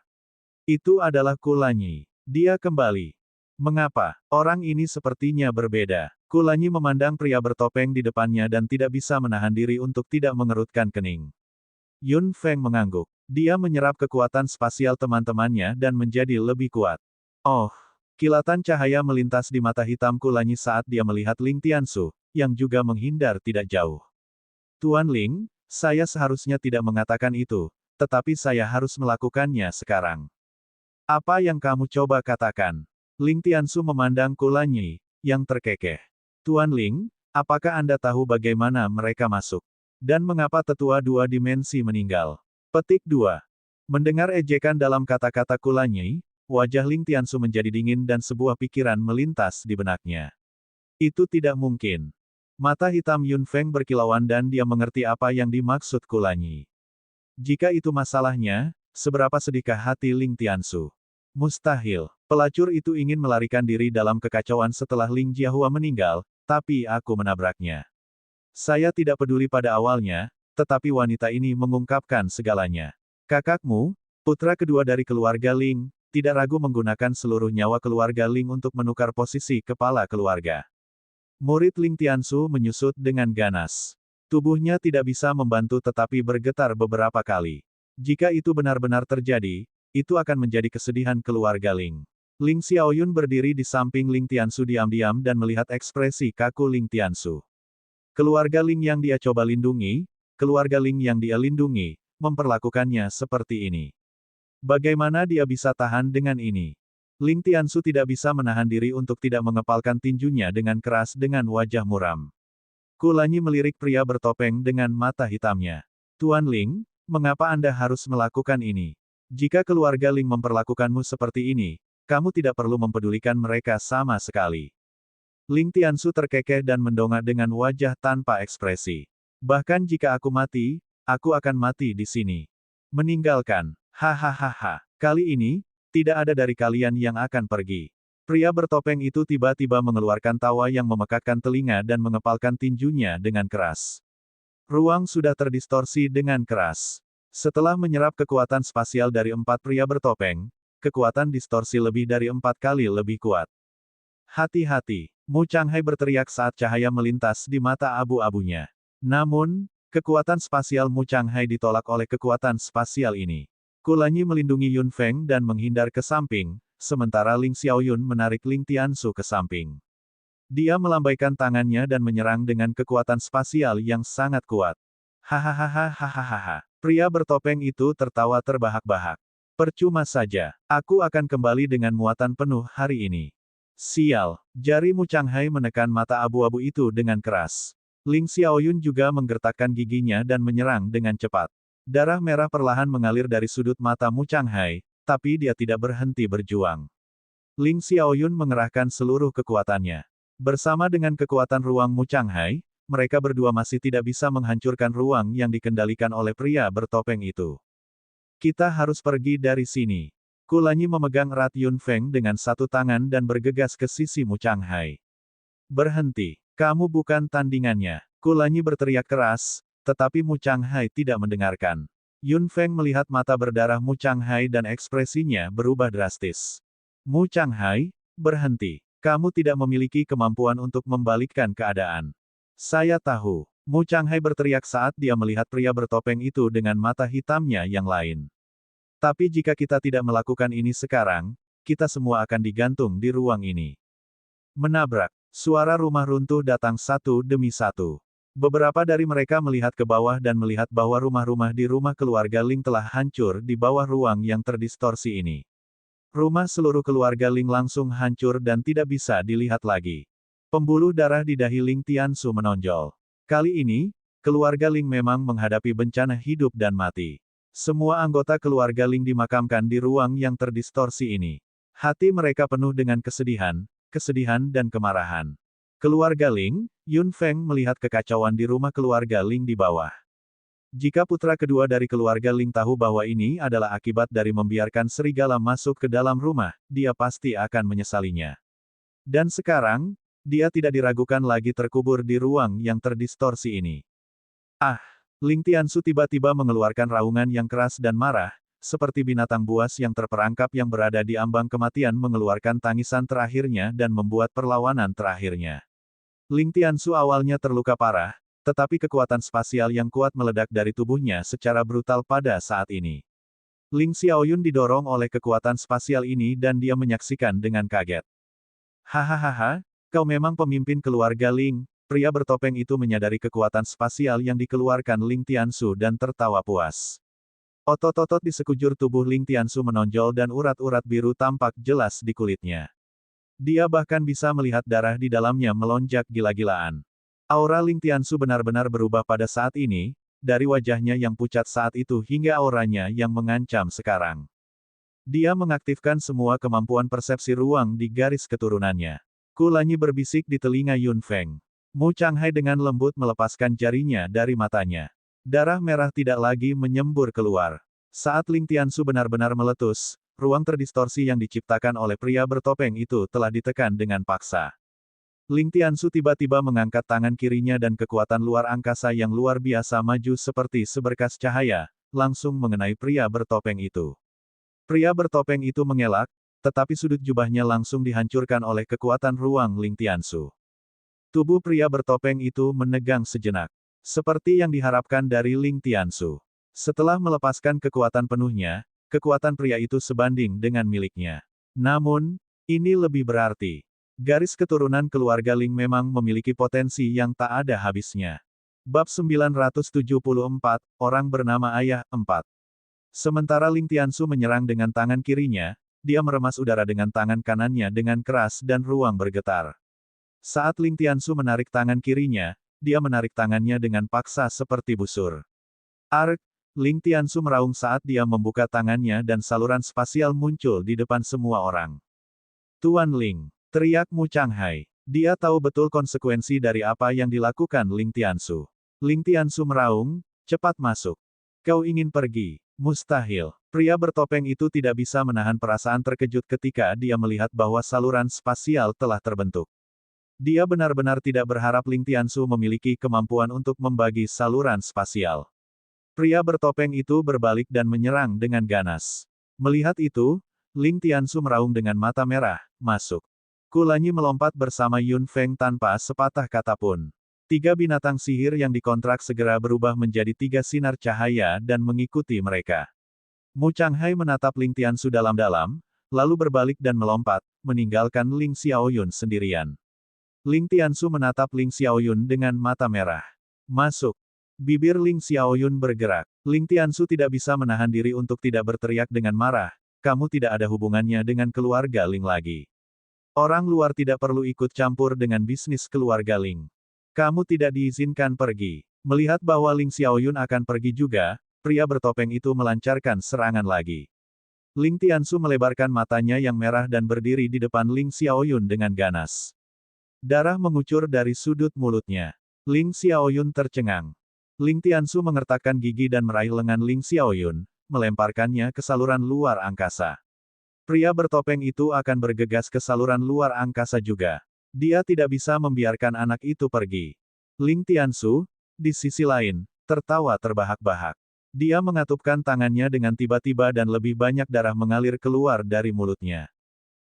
Itu adalah Kulanyi. Dia kembali. Mengapa? Orang ini sepertinya berbeda. Kulanyi memandang pria bertopeng di depannya dan tidak bisa menahan diri untuk tidak mengerutkan kening. Yun Feng mengangguk. Dia menyerap kekuatan spasial teman-temannya dan menjadi lebih kuat. Oh! Kilatan cahaya melintas di mata hitam Kulanyi saat dia melihat Ling Tiansu, yang juga menghindar tidak jauh. Tuan Ling, saya seharusnya tidak mengatakan itu, tetapi saya harus melakukannya sekarang. Apa yang kamu coba katakan? Ling Tiansu memandang Kulanyi, yang terkekeh. Tuan Ling, apakah Anda tahu bagaimana mereka masuk? Dan mengapa tetua dua dimensi meninggal? Petik 2. Mendengar ejekan dalam kata-kata Kulanyi, wajah Ling Tiansu menjadi dingin dan sebuah pikiran melintas di benaknya. Itu tidak mungkin. Mata hitam Yun Feng berkilauan dan dia mengerti apa yang dimaksud Kulanyi. Jika itu masalahnya, seberapa sedihkah hati Ling Tiansu? Mustahil. Pelacur itu ingin melarikan diri dalam kekacauan setelah Ling Jiahua meninggal, tapi aku menabraknya. Saya tidak peduli pada awalnya, tetapi wanita ini mengungkapkan segalanya. Kakakmu, putra kedua dari keluarga Ling, tidak ragu menggunakan seluruh nyawa keluarga Ling untuk menukar posisi kepala keluarga. Murid Ling Tiansu menyusut dengan ganas. Tubuhnya tidak bisa membantu tetapi bergetar beberapa kali. Jika itu benar-benar terjadi, itu akan menjadi kesedihan keluarga Ling. Ling Xiaoyun berdiri di samping Ling Tiansu diam-diam dan melihat ekspresi kaku Ling Tiansu. Keluarga Ling yang dia coba lindungi, keluarga Ling yang dia lindungi, memperlakukannya seperti ini. Bagaimana dia bisa tahan dengan ini? Ling Tiansu tidak bisa menahan diri untuk tidak mengepalkan tinjunya dengan keras dengan wajah muram. Kulanyi melirik pria bertopeng dengan mata hitamnya. Tuan Ling, mengapa Anda harus melakukan ini? Jika keluarga Ling memperlakukanmu seperti ini, kamu tidak perlu mempedulikan mereka sama sekali. Ling Tiansu terkekeh dan mendongak dengan wajah tanpa ekspresi. Bahkan jika aku mati, aku akan mati di sini. Meninggalkan. Hahaha. Kali ini, tidak ada dari kalian yang akan pergi. Pria bertopeng itu tiba-tiba mengeluarkan tawa yang memekakkan telinga dan mengepalkan tinjunya dengan keras. Ruang sudah terdistorsi dengan keras. Setelah menyerap kekuatan spasial dari 4 pria bertopeng, kekuatan distorsi lebih dari 4 kali lebih kuat. Hati-hati, Mu Changhai berteriak saat cahaya melintas di mata abu-abunya. Namun, kekuatan spasial Mu Changhai ditolak oleh kekuatan spasial ini. Kulanyi melindungi Yun Feng dan menghindar ke samping, sementara Ling Xiaoyun menarik Ling Tiansu ke samping. Dia melambaikan tangannya dan menyerang dengan kekuatan spasial yang sangat kuat. Hahaha. Pria bertopeng itu tertawa terbahak-bahak. Percuma saja, aku akan kembali dengan muatan penuh hari ini. Sial, jari Mu Changhai menekan mata abu-abu itu dengan keras. Ling Xiaoyun juga menggertakkan giginya dan menyerang dengan cepat. Darah merah perlahan mengalir dari sudut mata Mu Changhai, tapi dia tidak berhenti berjuang. Ling Xiaoyun mengerahkan seluruh kekuatannya. Bersama dengan kekuatan ruang Mu Changhai, mereka berdua masih tidak bisa menghancurkan ruang yang dikendalikan oleh pria bertopeng itu. Kita harus pergi dari sini. Kulanyi memegang erat Yun Feng dengan satu tangan dan bergegas ke sisi Mu Changhai. Berhenti, kamu bukan tandingannya. Kulanyi berteriak keras, tetapi Mu Changhai tidak mendengarkan. Yun Feng melihat mata berdarah Mu Changhai dan ekspresinya berubah drastis. Mu Changhai, berhenti. Kamu tidak memiliki kemampuan untuk membalikkan keadaan. Saya tahu. Mu Changhai berteriak saat dia melihat pria bertopeng itu dengan mata hitamnya yang lain. Tapi jika kita tidak melakukan ini sekarang, kita semua akan digantung di ruang ini. Menabrak. Suara rumah runtuh datang satu demi satu. Beberapa dari mereka melihat ke bawah dan melihat bahwa rumah-rumah di rumah keluarga Ling telah hancur di bawah ruang yang terdistorsi ini. Rumah seluruh keluarga Ling langsung hancur dan tidak bisa dilihat lagi. Pembuluh darah di dahi Ling Tiansu menonjol. Kali ini, keluarga Ling memang menghadapi bencana hidup dan mati. Semua anggota keluarga Ling dimakamkan di ruang yang terdistorsi ini. Hati mereka penuh dengan kesedihan dan kemarahan. Keluarga Ling, Yun Feng melihat kekacauan di rumah keluarga Ling di bawah. Jika putra kedua dari keluarga Ling tahu bahwa ini adalah akibat dari membiarkan serigala masuk ke dalam rumah, dia pasti akan menyesalinya. Dan sekarang, dia tidak diragukan lagi terkubur di ruang yang terdistorsi ini. Ah! Ling Tiansu tiba-tiba mengeluarkan raungan yang keras dan marah, seperti binatang buas yang terperangkap yang berada di ambang kematian mengeluarkan tangisan terakhirnya dan membuat perlawanan terakhirnya. Ling Tiansu awalnya terluka parah, tetapi kekuatan spasial yang kuat meledak dari tubuhnya secara brutal pada saat ini. Ling Xiaoyun didorong oleh kekuatan spasial ini dan dia menyaksikan dengan kaget. Hahaha, kau memang pemimpin keluarga Ling. Pria bertopeng itu menyadari kekuatan spasial yang dikeluarkan Ling Tiansu dan tertawa puas. Otot-otot di sekujur tubuh Ling Tiansu menonjol dan urat-urat biru tampak jelas di kulitnya. Dia bahkan bisa melihat darah di dalamnya melonjak gila-gilaan. Aura Ling Tiansu benar-benar berubah pada saat ini, dari wajahnya yang pucat saat itu hingga auranya yang mengancam sekarang. Dia mengaktifkan semua kemampuan persepsi ruang di garis keturunannya. Kulanyi berbisik di telinga Yun Feng. Mu Changhai dengan lembut melepaskan jarinya dari matanya. Darah merah tidak lagi menyembur keluar. Saat Ling Tiansu benar-benar meletus, ruang terdistorsi yang diciptakan oleh pria bertopeng itu telah ditekan dengan paksa. Ling Tiansu tiba-tiba mengangkat tangan kirinya dan kekuatan luar angkasa yang luar biasa maju seperti seberkas cahaya, langsung mengenai pria bertopeng itu. Pria bertopeng itu mengelak, tetapi sudut jubahnya langsung dihancurkan oleh kekuatan ruang Ling Tiansu. Tubuh pria bertopeng itu menegang sejenak. Seperti yang diharapkan dari Ling Tiansu. Setelah melepaskan kekuatan penuhnya, kekuatan pria itu sebanding dengan miliknya. Namun, ini lebih berarti. Garis keturunan keluarga Ling memang memiliki potensi yang tak ada habisnya. Bab 974, Orang Bernama Ayah, 4. Sementara Ling Tiansu menyerang dengan tangan kirinya, dia meremas udara dengan tangan kanannya dengan keras dan ruang bergetar. Saat Ling Tiansu menarik tangan kirinya, dia menarik tangannya dengan paksa seperti busur. Ark! Ling Tiansu meraung saat dia membuka tangannya dan saluran spasial muncul di depan semua orang. Tuan Ling! Teriak Mu Changhai. Dia tahu betul konsekuensi dari apa yang dilakukan Ling Tiansu. Ling Tiansu meraung, cepat masuk. Kau ingin pergi? Mustahil. Pria bertopeng itu tidak bisa menahan perasaan terkejut ketika dia melihat bahwa saluran spasial telah terbentuk. Dia benar-benar tidak berharap Ling Tiansu memiliki kemampuan untuk membagi saluran spasial. Pria bertopeng itu berbalik dan menyerang dengan ganas. Melihat itu, Ling Tiansu meraung dengan mata merah, masuk. Kulanyi melompat bersama Yun Feng tanpa sepatah kata pun. 3 binatang sihir yang dikontrak segera berubah menjadi 3 sinar cahaya dan mengikuti mereka. Mu Changhai menatap Ling Tiansu dalam-dalam, lalu berbalik dan melompat, meninggalkan Ling Xiaoyun sendirian. Ling Tiansu menatap Ling Xiaoyun dengan mata merah. Masuk. Bibir Ling Xiaoyun bergerak. Ling Tiansu tidak bisa menahan diri untuk tidak berteriak dengan marah. Kamu tidak ada hubungannya dengan keluarga Ling lagi. Orang luar tidak perlu ikut campur dengan bisnis keluarga Ling. Kamu tidak diizinkan pergi. Melihat bahwa Ling Xiaoyun akan pergi juga, pria bertopeng itu melancarkan serangan lagi. Ling Tiansu melebarkan matanya yang merah dan berdiri di depan Ling Xiaoyun dengan ganas. Darah mengucur dari sudut mulutnya. Ling Xiaoyun tercengang. Ling Tiansu mengertakkan gigi dan meraih lengan Ling Xiaoyun, melemparkannya ke saluran luar angkasa. Pria bertopeng itu akan bergegas ke saluran luar angkasa juga. Dia tidak bisa membiarkan anak itu pergi. Ling Tiansu, di sisi lain, tertawa terbahak-bahak. Dia mengatupkan tangannya dengan tiba-tiba dan lebih banyak darah mengalir keluar dari mulutnya.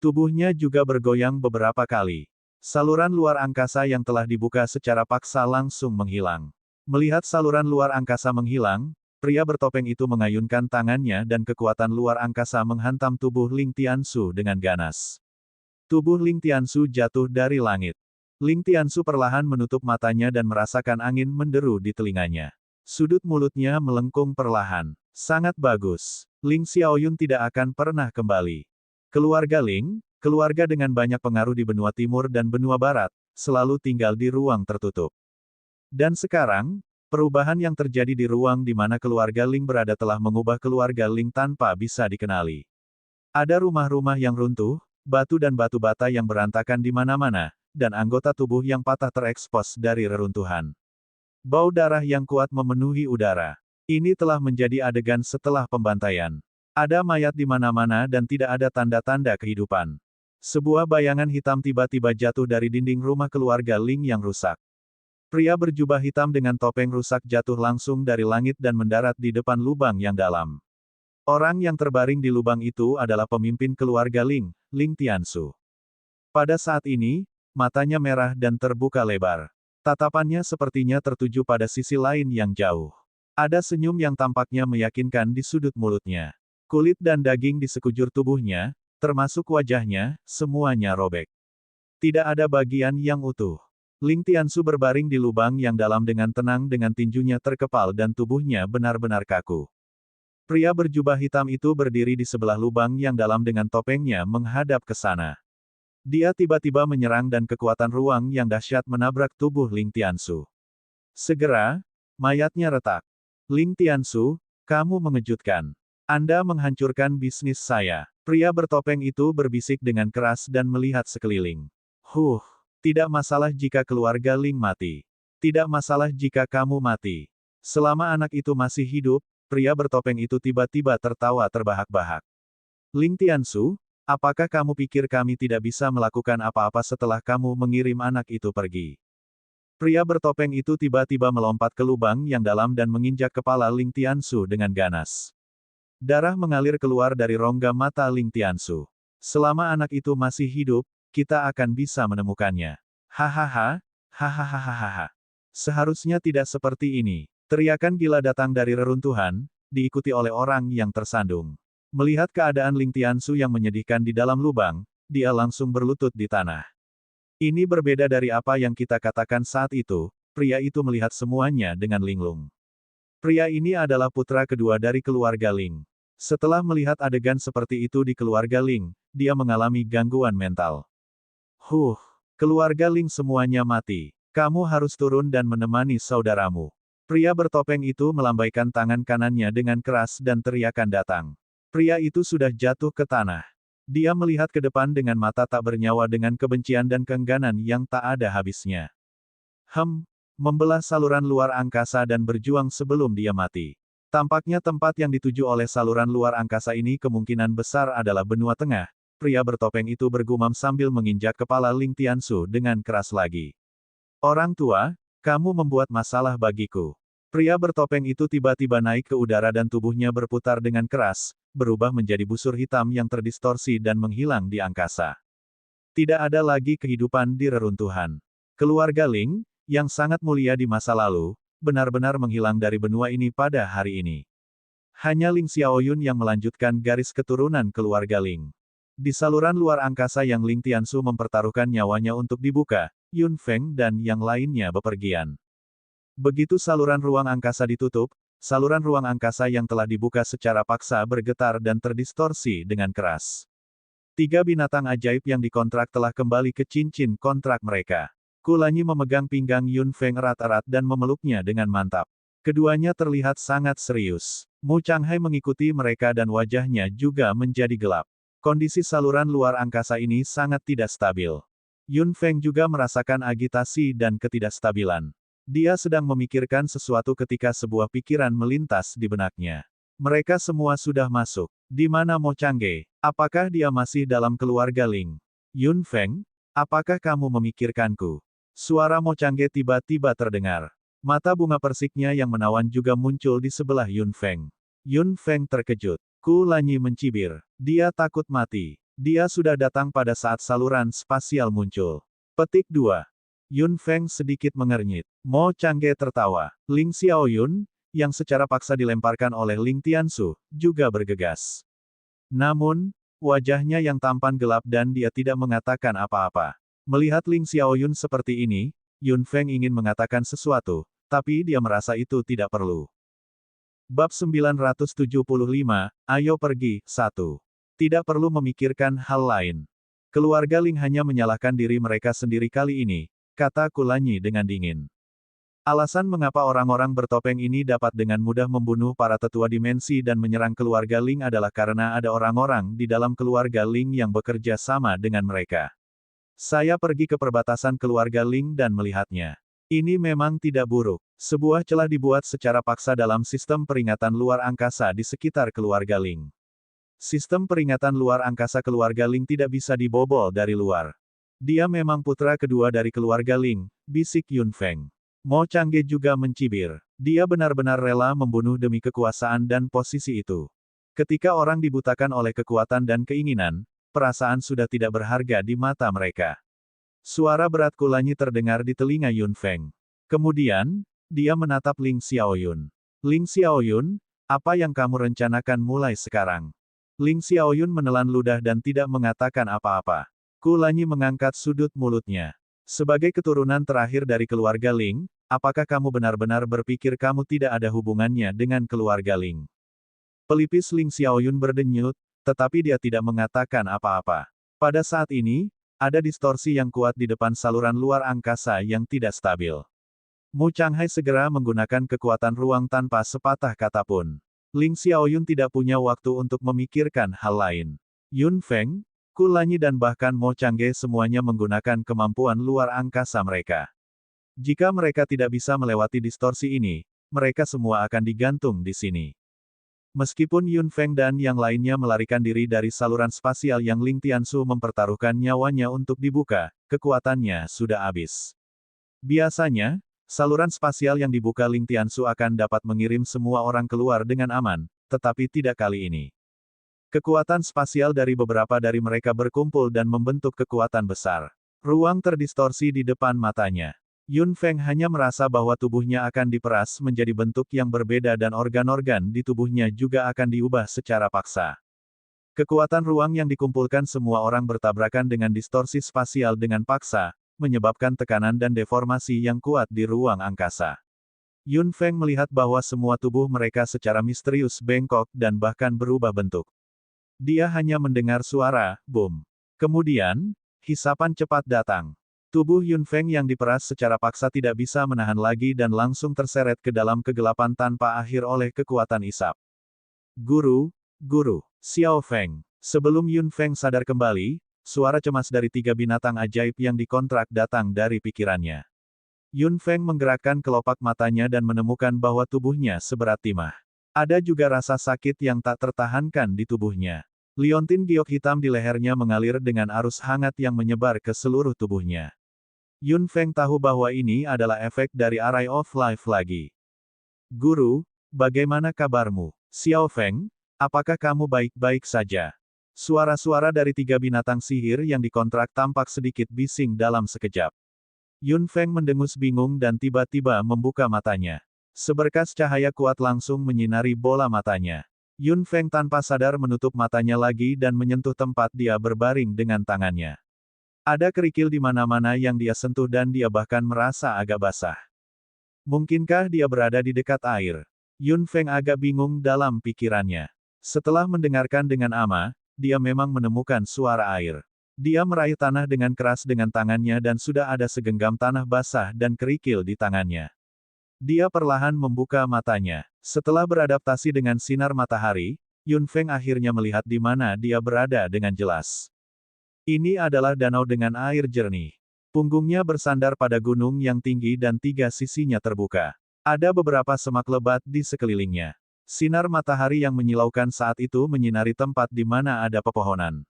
Tubuhnya juga bergoyang beberapa kali. Saluran luar angkasa yang telah dibuka secara paksa langsung menghilang. Melihat saluran luar angkasa menghilang, pria bertopeng itu mengayunkan tangannya dan kekuatan luar angkasa menghantam tubuh Ling Tiansu dengan ganas. Tubuh Ling Tiansu jatuh dari langit. Ling Tiansu perlahan menutup matanya dan merasakan angin menderu di telinganya. Sudut mulutnya melengkung perlahan. Sangat bagus. Ling Xiaoyun tidak akan pernah kembali. Keluarga Ling, keluarga dengan banyak pengaruh di benua timur dan benua barat, selalu tinggal di ruang tertutup. Dan sekarang, perubahan yang terjadi di ruang di mana keluarga Ling berada telah mengubah keluarga Ling tanpa bisa dikenali. Ada rumah-rumah yang runtuh, batu dan batu bata yang berantakan di mana-mana, dan anggota tubuh yang patah terekspos dari reruntuhan. Bau darah yang kuat memenuhi udara. Ini telah menjadi adegan setelah pembantaian. Ada mayat di mana-mana dan tidak ada tanda-tanda kehidupan. Sebuah bayangan hitam tiba-tiba jatuh dari dinding rumah keluarga Ling yang rusak. Pria berjubah hitam dengan topeng rusak jatuh langsung dari langit dan mendarat di depan lubang yang dalam. Orang yang terbaring di lubang itu adalah pemimpin keluarga Ling, Ling Tiansu. Pada saat ini, matanya merah dan terbuka lebar. Tatapannya sepertinya tertuju pada sisi lain yang jauh. Ada senyum yang tampaknya meyakinkan di sudut mulutnya. Kulit dan daging di sekujur tubuhnya, termasuk wajahnya, semuanya robek. Tidak ada bagian yang utuh. Ling Tiansu berbaring di lubang yang dalam dengan tenang dengan tinjunya terkepal dan tubuhnya benar-benar kaku. Pria berjubah hitam itu berdiri di sebelah lubang yang dalam dengan topengnya menghadap ke sana. Dia tiba-tiba menyerang dan kekuatan ruang yang dahsyat menabrak tubuh Ling Tiansu. Segera, mayatnya retak. Ling Tiansu, kamu mengejutkan. Anda menghancurkan bisnis saya. Pria bertopeng itu berbisik dengan keras dan melihat sekeliling. Tidak masalah jika keluarga Ling mati. Tidak masalah jika kamu mati. Selama anak itu masih hidup, pria bertopeng itu tiba-tiba tertawa terbahak-bahak. Ling Tiansu, apakah kamu pikir kami tidak bisa melakukan apa-apa setelah kamu mengirim anak itu pergi? Pria bertopeng itu tiba-tiba melompat ke lubang yang dalam dan menginjak kepala Ling Tiansu dengan ganas. Darah mengalir keluar dari rongga mata Ling Tiansu. Selama anak itu masih hidup, kita akan bisa menemukannya. Hahaha, hahaha. Seharusnya tidak seperti ini. Teriakan gila datang dari reruntuhan, diikuti oleh orang yang tersandung. Melihat keadaan Ling Tiansu yang menyedihkan di dalam lubang, dia langsung berlutut di tanah. Ini berbeda dari apa yang kita katakan saat itu, pria itu melihat semuanya dengan linglung. Pria ini adalah putra kedua dari keluarga Ling. Setelah melihat adegan seperti itu di keluarga Ling, dia mengalami gangguan mental. Keluarga Ling semuanya mati. Kamu harus turun dan menemani saudaramu. Pria bertopeng itu melambaikan tangan kanannya dengan keras dan teriakan datang. Pria itu sudah jatuh ke tanah. Dia melihat ke depan dengan mata tak bernyawa dengan kebencian dan keengganan yang tak ada habisnya. Membelah saluran luar angkasa dan berjuang sebelum dia mati. Tampaknya tempat yang dituju oleh saluran luar angkasa ini kemungkinan besar adalah benua tengah. Pria bertopeng itu bergumam sambil menginjak kepala Ling Tiansu dengan keras lagi. Orang tua, kamu membuat masalah bagiku. Pria bertopeng itu tiba-tiba naik ke udara dan tubuhnya berputar dengan keras, berubah menjadi busur hitam yang terdistorsi dan menghilang di angkasa. Tidak ada lagi kehidupan di reruntuhan. Keluarga Ling, yang sangat mulia di masa lalu, benar-benar menghilang dari benua ini pada hari ini. Hanya Ling Xiaoyun yang melanjutkan garis keturunan keluarga Ling. Di saluran luar angkasa yang Ling Tiansu mempertaruhkan nyawanya untuk dibuka, Yun Feng dan yang lainnya bepergian. Begitu saluran ruang angkasa ditutup, saluran ruang angkasa yang telah dibuka secara paksa bergetar dan terdistorsi dengan keras. 3 binatang ajaib yang dikontrak telah kembali ke cincin kontrak mereka. Kulanyi memegang pinggang Yun Feng erat-erat dan memeluknya dengan mantap. Keduanya terlihat sangat serius. Mu Changhai mengikuti mereka dan wajahnya juga menjadi gelap. Kondisi saluran luar angkasa ini sangat tidak stabil. Yun Feng juga merasakan agitasi dan ketidakstabilan. Dia sedang memikirkan sesuatu ketika sebuah pikiran melintas di benaknya. Mereka semua sudah masuk. Di mana Mo Changge? Apakah dia masih dalam keluarga Ling? Yun Feng, apakah kamu memikirkanku? Suara Mo Changge tiba-tiba terdengar. Mata bunga persiknya yang menawan juga muncul di sebelah Yun Feng. Yun Feng terkejut. Kulanyi mencibir. Dia takut mati. Dia sudah datang pada saat saluran spasial muncul. Petik 2. Yun Feng sedikit mengernyit. Mo Changge tertawa. Ling Xiaoyun, yang secara paksa dilemparkan oleh Ling Tiansu, juga bergegas. Namun, wajahnya yang tampan gelap dan dia tidak mengatakan apa-apa. Melihat Ling Xiaoyun seperti ini, Yun Feng ingin mengatakan sesuatu, tapi dia merasa itu tidak perlu. Bab 975, Ayo pergi, 1. Tidak perlu memikirkan hal lain. Keluarga Ling hanya menyalahkan diri mereka sendiri kali ini, kata Kulanyi dengan dingin. Alasan mengapa orang-orang bertopeng ini dapat dengan mudah membunuh para tetua dimensi dan menyerang keluarga Ling adalah karena ada orang-orang di dalam keluarga Ling yang bekerja sama dengan mereka. Saya pergi ke perbatasan keluarga Ling dan melihatnya. Ini memang tidak buruk. Sebuah celah dibuat secara paksa dalam sistem peringatan luar angkasa di sekitar keluarga Ling. Sistem peringatan luar angkasa keluarga Ling tidak bisa dibobol dari luar. Dia memang putra kedua dari keluarga Ling, bisik Yun Feng. Mo Changge juga mencibir. Dia benar-benar rela membunuh demi kekuasaan dan posisi itu. Ketika orang dibutakan oleh kekuatan dan keinginan, perasaan sudah tidak berharga di mata mereka. Suara berat Kulanyi terdengar di telinga Yun Feng. Kemudian, dia menatap Ling Xiaoyun. Ling Xiaoyun, apa yang kamu rencanakan mulai sekarang? Ling Xiaoyun menelan ludah dan tidak mengatakan apa-apa. Kulanyi mengangkat sudut mulutnya. Sebagai keturunan terakhir dari keluarga Ling, apakah kamu benar-benar berpikir kamu tidak ada hubungannya dengan keluarga Ling? Pelipis Ling Xiaoyun berdenyut, tetapi dia tidak mengatakan apa-apa. Pada saat ini, ada distorsi yang kuat di depan saluran luar angkasa yang tidak stabil. Mu Changhai segera menggunakan kekuatan ruang tanpa sepatah kata pun. Ling Xiaoyun tidak punya waktu untuk memikirkan hal lain. Yun Feng, Kulanyi dan bahkan Mo Changge semuanya menggunakan kemampuan luar angkasa mereka. Jika mereka tidak bisa melewati distorsi ini, mereka semua akan digantung di sini. Meskipun Yun Feng dan yang lainnya melarikan diri dari saluran spasial yang Ling Tiansu mempertaruhkan nyawanya untuk dibuka, kekuatannya sudah habis. Biasanya, saluran spasial yang dibuka Ling Tiansu akan dapat mengirim semua orang keluar dengan aman, tetapi tidak kali ini. Kekuatan spasial dari beberapa dari mereka berkumpul dan membentuk kekuatan besar. Ruang terdistorsi di depan matanya. Yun Feng hanya merasa bahwa tubuhnya akan diperas menjadi bentuk yang berbeda dan organ-organ di tubuhnya juga akan diubah secara paksa. Kekuatan ruang yang dikumpulkan semua orang bertabrakan dengan distorsi spasial dengan paksa, menyebabkan tekanan dan deformasi yang kuat di ruang angkasa. Yun Feng melihat bahwa semua tubuh mereka secara misterius bengkok dan bahkan berubah bentuk. Dia hanya mendengar suara, boom. Kemudian, hisapan cepat datang. Tubuh Yun Feng yang diperas secara paksa tidak bisa menahan lagi dan langsung terseret ke dalam kegelapan tanpa akhir oleh kekuatan isap. Guru, Xiao Feng. Sebelum Yun Feng sadar kembali, suara cemas dari tiga binatang ajaib yang dikontrak datang dari pikirannya. Yun Feng menggerakkan kelopak matanya dan menemukan bahwa tubuhnya seberat timah. Ada juga rasa sakit yang tak tertahankan di tubuhnya. Liontin giok hitam di lehernya mengalir dengan arus hangat yang menyebar ke seluruh tubuhnya. Yun Feng tahu bahwa ini adalah efek dari Array of Life lagi. Guru, bagaimana kabarmu? Xiao Feng, apakah kamu baik-baik saja? Suara-suara dari tiga binatang sihir yang dikontrak tampak sedikit bising dalam sekejap. Yun Feng mendengus bingung dan tiba-tiba membuka matanya. Seberkas cahaya kuat langsung menyinari bola matanya. Yun Feng tanpa sadar menutup matanya lagi dan menyentuh tempat dia berbaring dengan tangannya. Ada kerikil di mana-mana yang dia sentuh dan dia bahkan merasa agak basah. Mungkinkah dia berada di dekat air? Yun Feng agak bingung dalam pikirannya. Setelah mendengarkan dengan ama, dia memang menemukan suara air. Dia meraih tanah dengan keras dengan tangannya dan sudah ada segenggam tanah basah dan kerikil di tangannya. Dia perlahan membuka matanya. Setelah beradaptasi dengan sinar matahari, Yun Feng akhirnya melihat di mana dia berada dengan jelas. Ini adalah danau dengan air jernih. Punggungnya bersandar pada gunung yang tinggi dan tiga sisinya terbuka. Ada beberapa semak lebat di sekelilingnya. Sinar matahari yang menyilaukan saat itu menyinari tempat di mana ada pepohonan.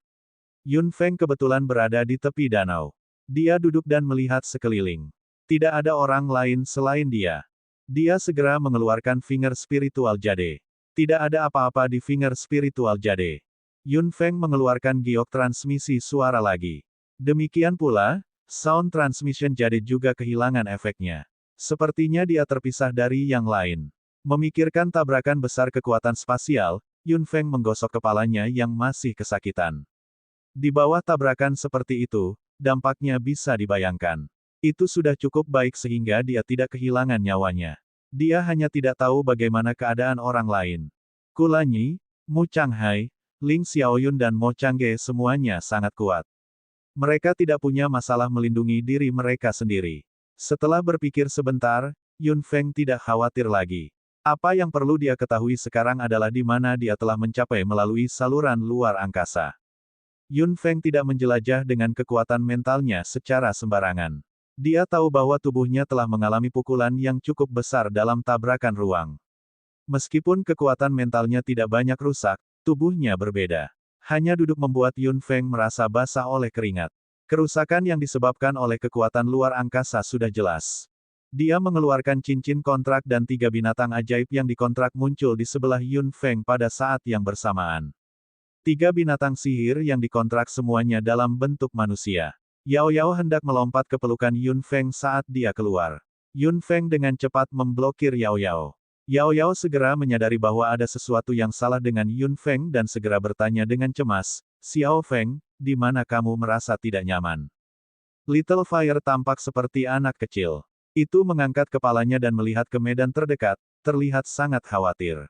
Yun Feng kebetulan berada di tepi danau. Dia duduk dan melihat sekeliling. Tidak ada orang lain selain dia. Dia segera mengeluarkan finger spiritual jade. Tidak ada apa-apa di finger spiritual jade. Yun Feng mengeluarkan giok transmisi suara lagi. Demikian pula, sound transmission jade juga kehilangan efeknya. Sepertinya dia terpisah dari yang lain. Memikirkan tabrakan besar kekuatan spasial, Yun Feng menggosok kepalanya yang masih kesakitan. Di bawah tabrakan seperti itu, dampaknya bisa dibayangkan. Itu sudah cukup baik sehingga dia tidak kehilangan nyawanya. Dia hanya tidak tahu bagaimana keadaan orang lain. Kulanyi, Mu Changhai, Ling Xiaoyun dan Mo Changge semuanya sangat kuat. Mereka tidak punya masalah melindungi diri mereka sendiri. Setelah berpikir sebentar, Yun Feng tidak khawatir lagi. Apa yang perlu dia ketahui sekarang adalah di mana dia telah mencapai melalui saluran luar angkasa. Yun Feng tidak menjelajah dengan kekuatan mentalnya secara sembarangan. Dia tahu bahwa tubuhnya telah mengalami pukulan yang cukup besar dalam tabrakan ruang. Meskipun kekuatan mentalnya tidak banyak rusak, tubuhnya berbeda. Hanya duduk membuat Yun Feng merasa basah oleh keringat. Kerusakan yang disebabkan oleh kekuatan luar angkasa sudah jelas. Dia mengeluarkan cincin kontrak dan 3 binatang ajaib yang dikontrak muncul di sebelah Yun Feng pada saat yang bersamaan. 3 binatang sihir yang dikontrak semuanya dalam bentuk manusia. Yao Yao hendak melompat ke pelukan Yun Feng saat dia keluar. Yun Feng dengan cepat memblokir Yao Yao. Yao Yao segera menyadari bahwa ada sesuatu yang salah dengan Yun Feng dan segera bertanya dengan cemas, "Xiao Feng, di mana kamu merasa tidak nyaman?" Little Fire tampak seperti anak kecil. Itu mengangkat kepalanya dan melihat ke medan terdekat, terlihat sangat khawatir.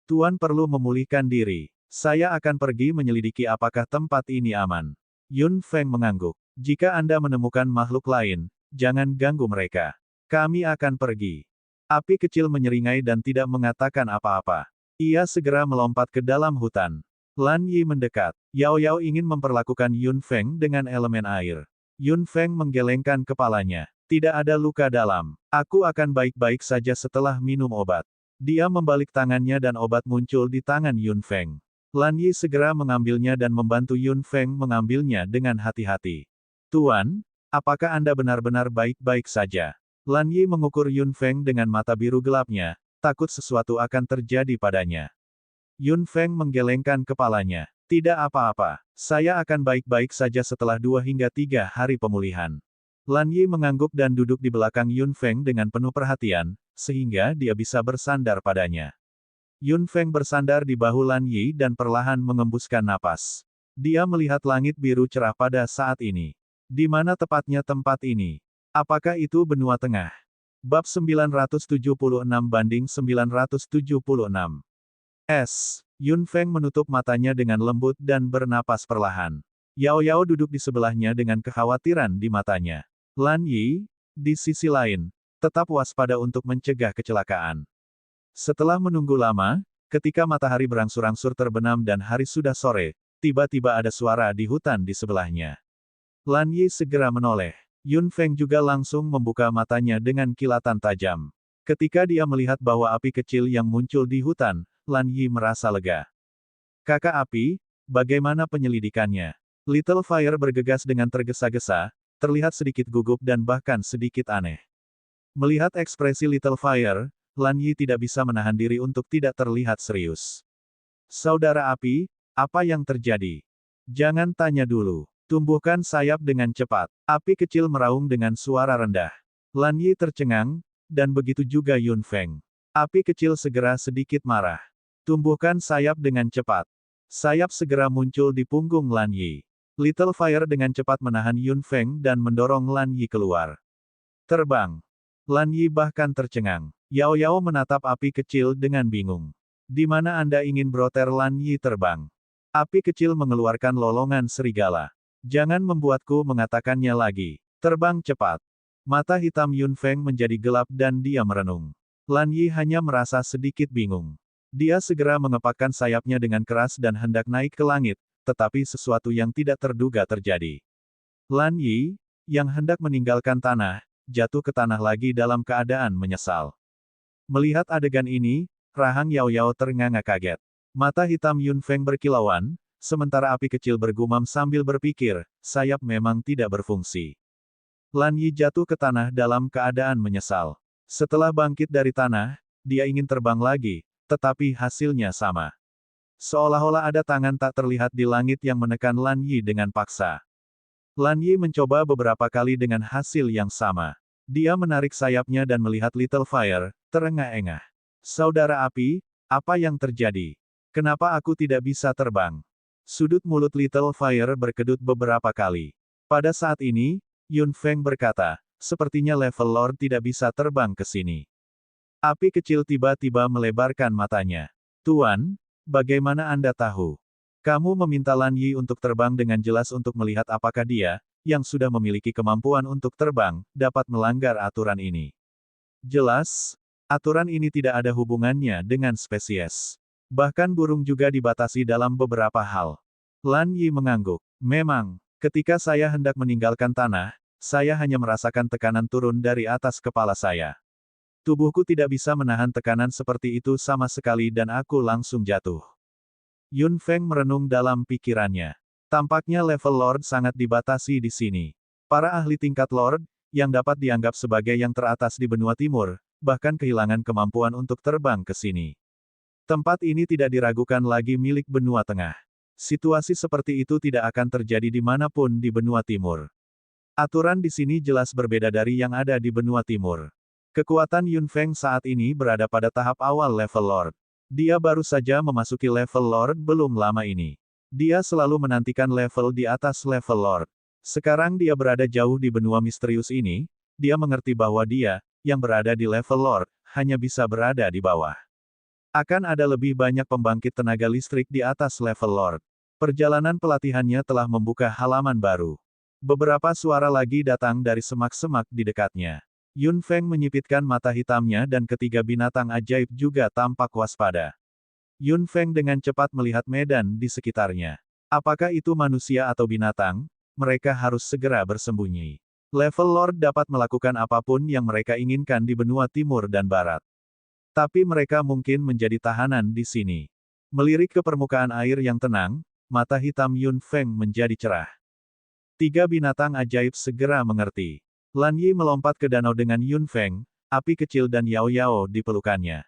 "Tuan perlu memulihkan diri. Saya akan pergi menyelidiki apakah tempat ini aman." Yun Feng mengangguk. "Jika Anda menemukan makhluk lain, jangan ganggu mereka. Kami akan pergi." Api kecil menyeringai dan tidak mengatakan apa-apa. Ia segera melompat ke dalam hutan. Lan Yi mendekat. Yao Yao ingin memperlakukan Yun Feng dengan elemen air. Yun Feng menggelengkan kepalanya. "Tidak ada luka dalam. Aku akan baik-baik saja setelah minum obat." Dia membalik tangannya dan obat muncul di tangan Yun Feng. Lan Yi segera mengambilnya dan membantu Yun Feng mengambilnya dengan hati-hati. "Tuan, apakah Anda benar-benar baik-baik saja?" Lan Yi mengukur Yun Feng dengan mata biru gelapnya, takut sesuatu akan terjadi padanya. Yun Feng menggelengkan kepalanya. "Tidak apa-apa. Saya akan baik-baik saja setelah 2 hingga 3 hari pemulihan." Lan Yi mengangguk dan duduk di belakang Yun Feng dengan penuh perhatian, sehingga dia bisa bersandar padanya. Yun Feng bersandar di bahu Lan Yi dan perlahan mengembuskan napas. Dia melihat langit biru cerah pada saat ini. Di mana tepatnya tempat ini? Apakah itu benua tengah? Bab 976-976. Yun Feng menutup matanya dengan lembut dan bernapas perlahan. Yao Yao duduk di sebelahnya dengan kekhawatiran di matanya. Lan Yi, di sisi lain, tetap waspada untuk mencegah kecelakaan. Setelah menunggu lama, ketika matahari berangsur-angsur terbenam dan hari sudah sore, tiba-tiba ada suara di hutan di sebelahnya. Lan Yi segera menoleh. Yun Feng juga langsung membuka matanya dengan kilatan tajam. Ketika dia melihat bahwa api kecil yang muncul di hutan, Lan Yi merasa lega. "Kakak api, bagaimana penyelidikannya?" Little Fire bergegas dengan tergesa-gesa, terlihat sedikit gugup dan bahkan sedikit aneh. Melihat ekspresi Little Fire, Lan Yi tidak bisa menahan diri untuk tidak terlihat serius. "Saudara api, apa yang terjadi?" "Jangan tanya dulu. Tumbuhkan sayap dengan cepat." Api kecil meraung dengan suara rendah. Lan Yi tercengang, dan begitu juga Yun Feng. Api kecil segera sedikit marah. "Tumbuhkan sayap dengan cepat." Sayap segera muncul di punggung Lan Yi. Little Fire dengan cepat menahan Yun Feng dan mendorong Lan Yi keluar. "Terbang." Lan Yi bahkan tercengang. Yao Yao menatap api kecil dengan bingung. "Di mana Anda ingin broter?" Lan Yi terbang. Api kecil mengeluarkan lolongan serigala. "Jangan membuatku mengatakannya lagi. Terbang cepat." Mata hitam Yun Feng menjadi gelap dan dia merenung. Lan Yi hanya merasa sedikit bingung. Dia segera mengepakkan sayapnya dengan keras dan hendak naik ke langit, tetapi sesuatu yang tidak terduga terjadi. Lan Yi, yang hendak meninggalkan tanah, jatuh ke tanah lagi dalam keadaan menyesal. Melihat adegan ini, rahang Yao Yao ternganga kaget. Mata hitam Yun Feng berkilauan, sementara api kecil bergumam sambil berpikir, sayap memang tidak berfungsi. Lan Yi jatuh ke tanah dalam keadaan menyesal. Setelah bangkit dari tanah, dia ingin terbang lagi, tetapi hasilnya sama. Seolah-olah ada tangan tak terlihat di langit yang menekan Lan Yi dengan paksa. Lan Yi mencoba beberapa kali dengan hasil yang sama. Dia menarik sayapnya dan melihat Little Fire, terengah-engah. "Saudara api, apa yang terjadi? Kenapa aku tidak bisa terbang?" Sudut mulut Little Fire berkedut beberapa kali. Pada saat ini, Yun Feng berkata, "Sepertinya level Lord tidak bisa terbang ke sini." Api kecil tiba-tiba melebarkan matanya. "Tuan, bagaimana Anda tahu?" Kamu meminta Lan Yi untuk terbang dengan jelas untuk melihat apakah dia, yang sudah memiliki kemampuan untuk terbang, dapat melanggar aturan ini. Jelas, aturan ini tidak ada hubungannya dengan spesies. Bahkan burung juga dibatasi dalam beberapa hal. Lan Yi mengangguk. Memang, ketika saya hendak meninggalkan tanah, saya hanya merasakan tekanan turun dari atas kepala saya. Tubuhku tidak bisa menahan tekanan seperti itu sama sekali dan aku langsung jatuh. Yun Feng merenung dalam pikirannya. Tampaknya level Lord sangat dibatasi di sini. Para ahli tingkat Lord, yang dapat dianggap sebagai yang teratas di benua timur, bahkan kehilangan kemampuan untuk terbang ke sini. Tempat ini tidak diragukan lagi milik benua tengah. Situasi seperti itu tidak akan terjadi dimanapun di benua timur. Aturan di sini jelas berbeda dari yang ada di benua timur. Kekuatan Yun Feng saat ini berada pada tahap awal level Lord. Dia baru saja memasuki level Lord belum lama ini. Dia selalu menantikan level di atas level Lord. Sekarang dia berada jauh di benua misterius ini, dia mengerti bahwa dia, yang berada di level Lord, hanya bisa berada di bawah. Akan ada lebih banyak pembangkit tenaga listrik di atas level Lord. Perjalanan pelatihannya telah membuka halaman baru. Beberapa suara lagi datang dari semak-semak di dekatnya. Yun Feng menyipitkan mata hitamnya dan ketiga binatang ajaib juga tampak waspada. Yun Feng dengan cepat melihat medan di sekitarnya. Apakah itu manusia atau binatang? Mereka harus segera bersembunyi. Level Lord dapat melakukan apapun yang mereka inginkan di benua timur dan barat. Tapi mereka mungkin menjadi tahanan di sini. Melirik ke permukaan air yang tenang, mata hitam Yun Feng menjadi cerah. Tiga binatang ajaib segera mengerti. Lan Yi melompat ke danau dengan Yun Feng, api kecil dan Yao Yao di pelukannya.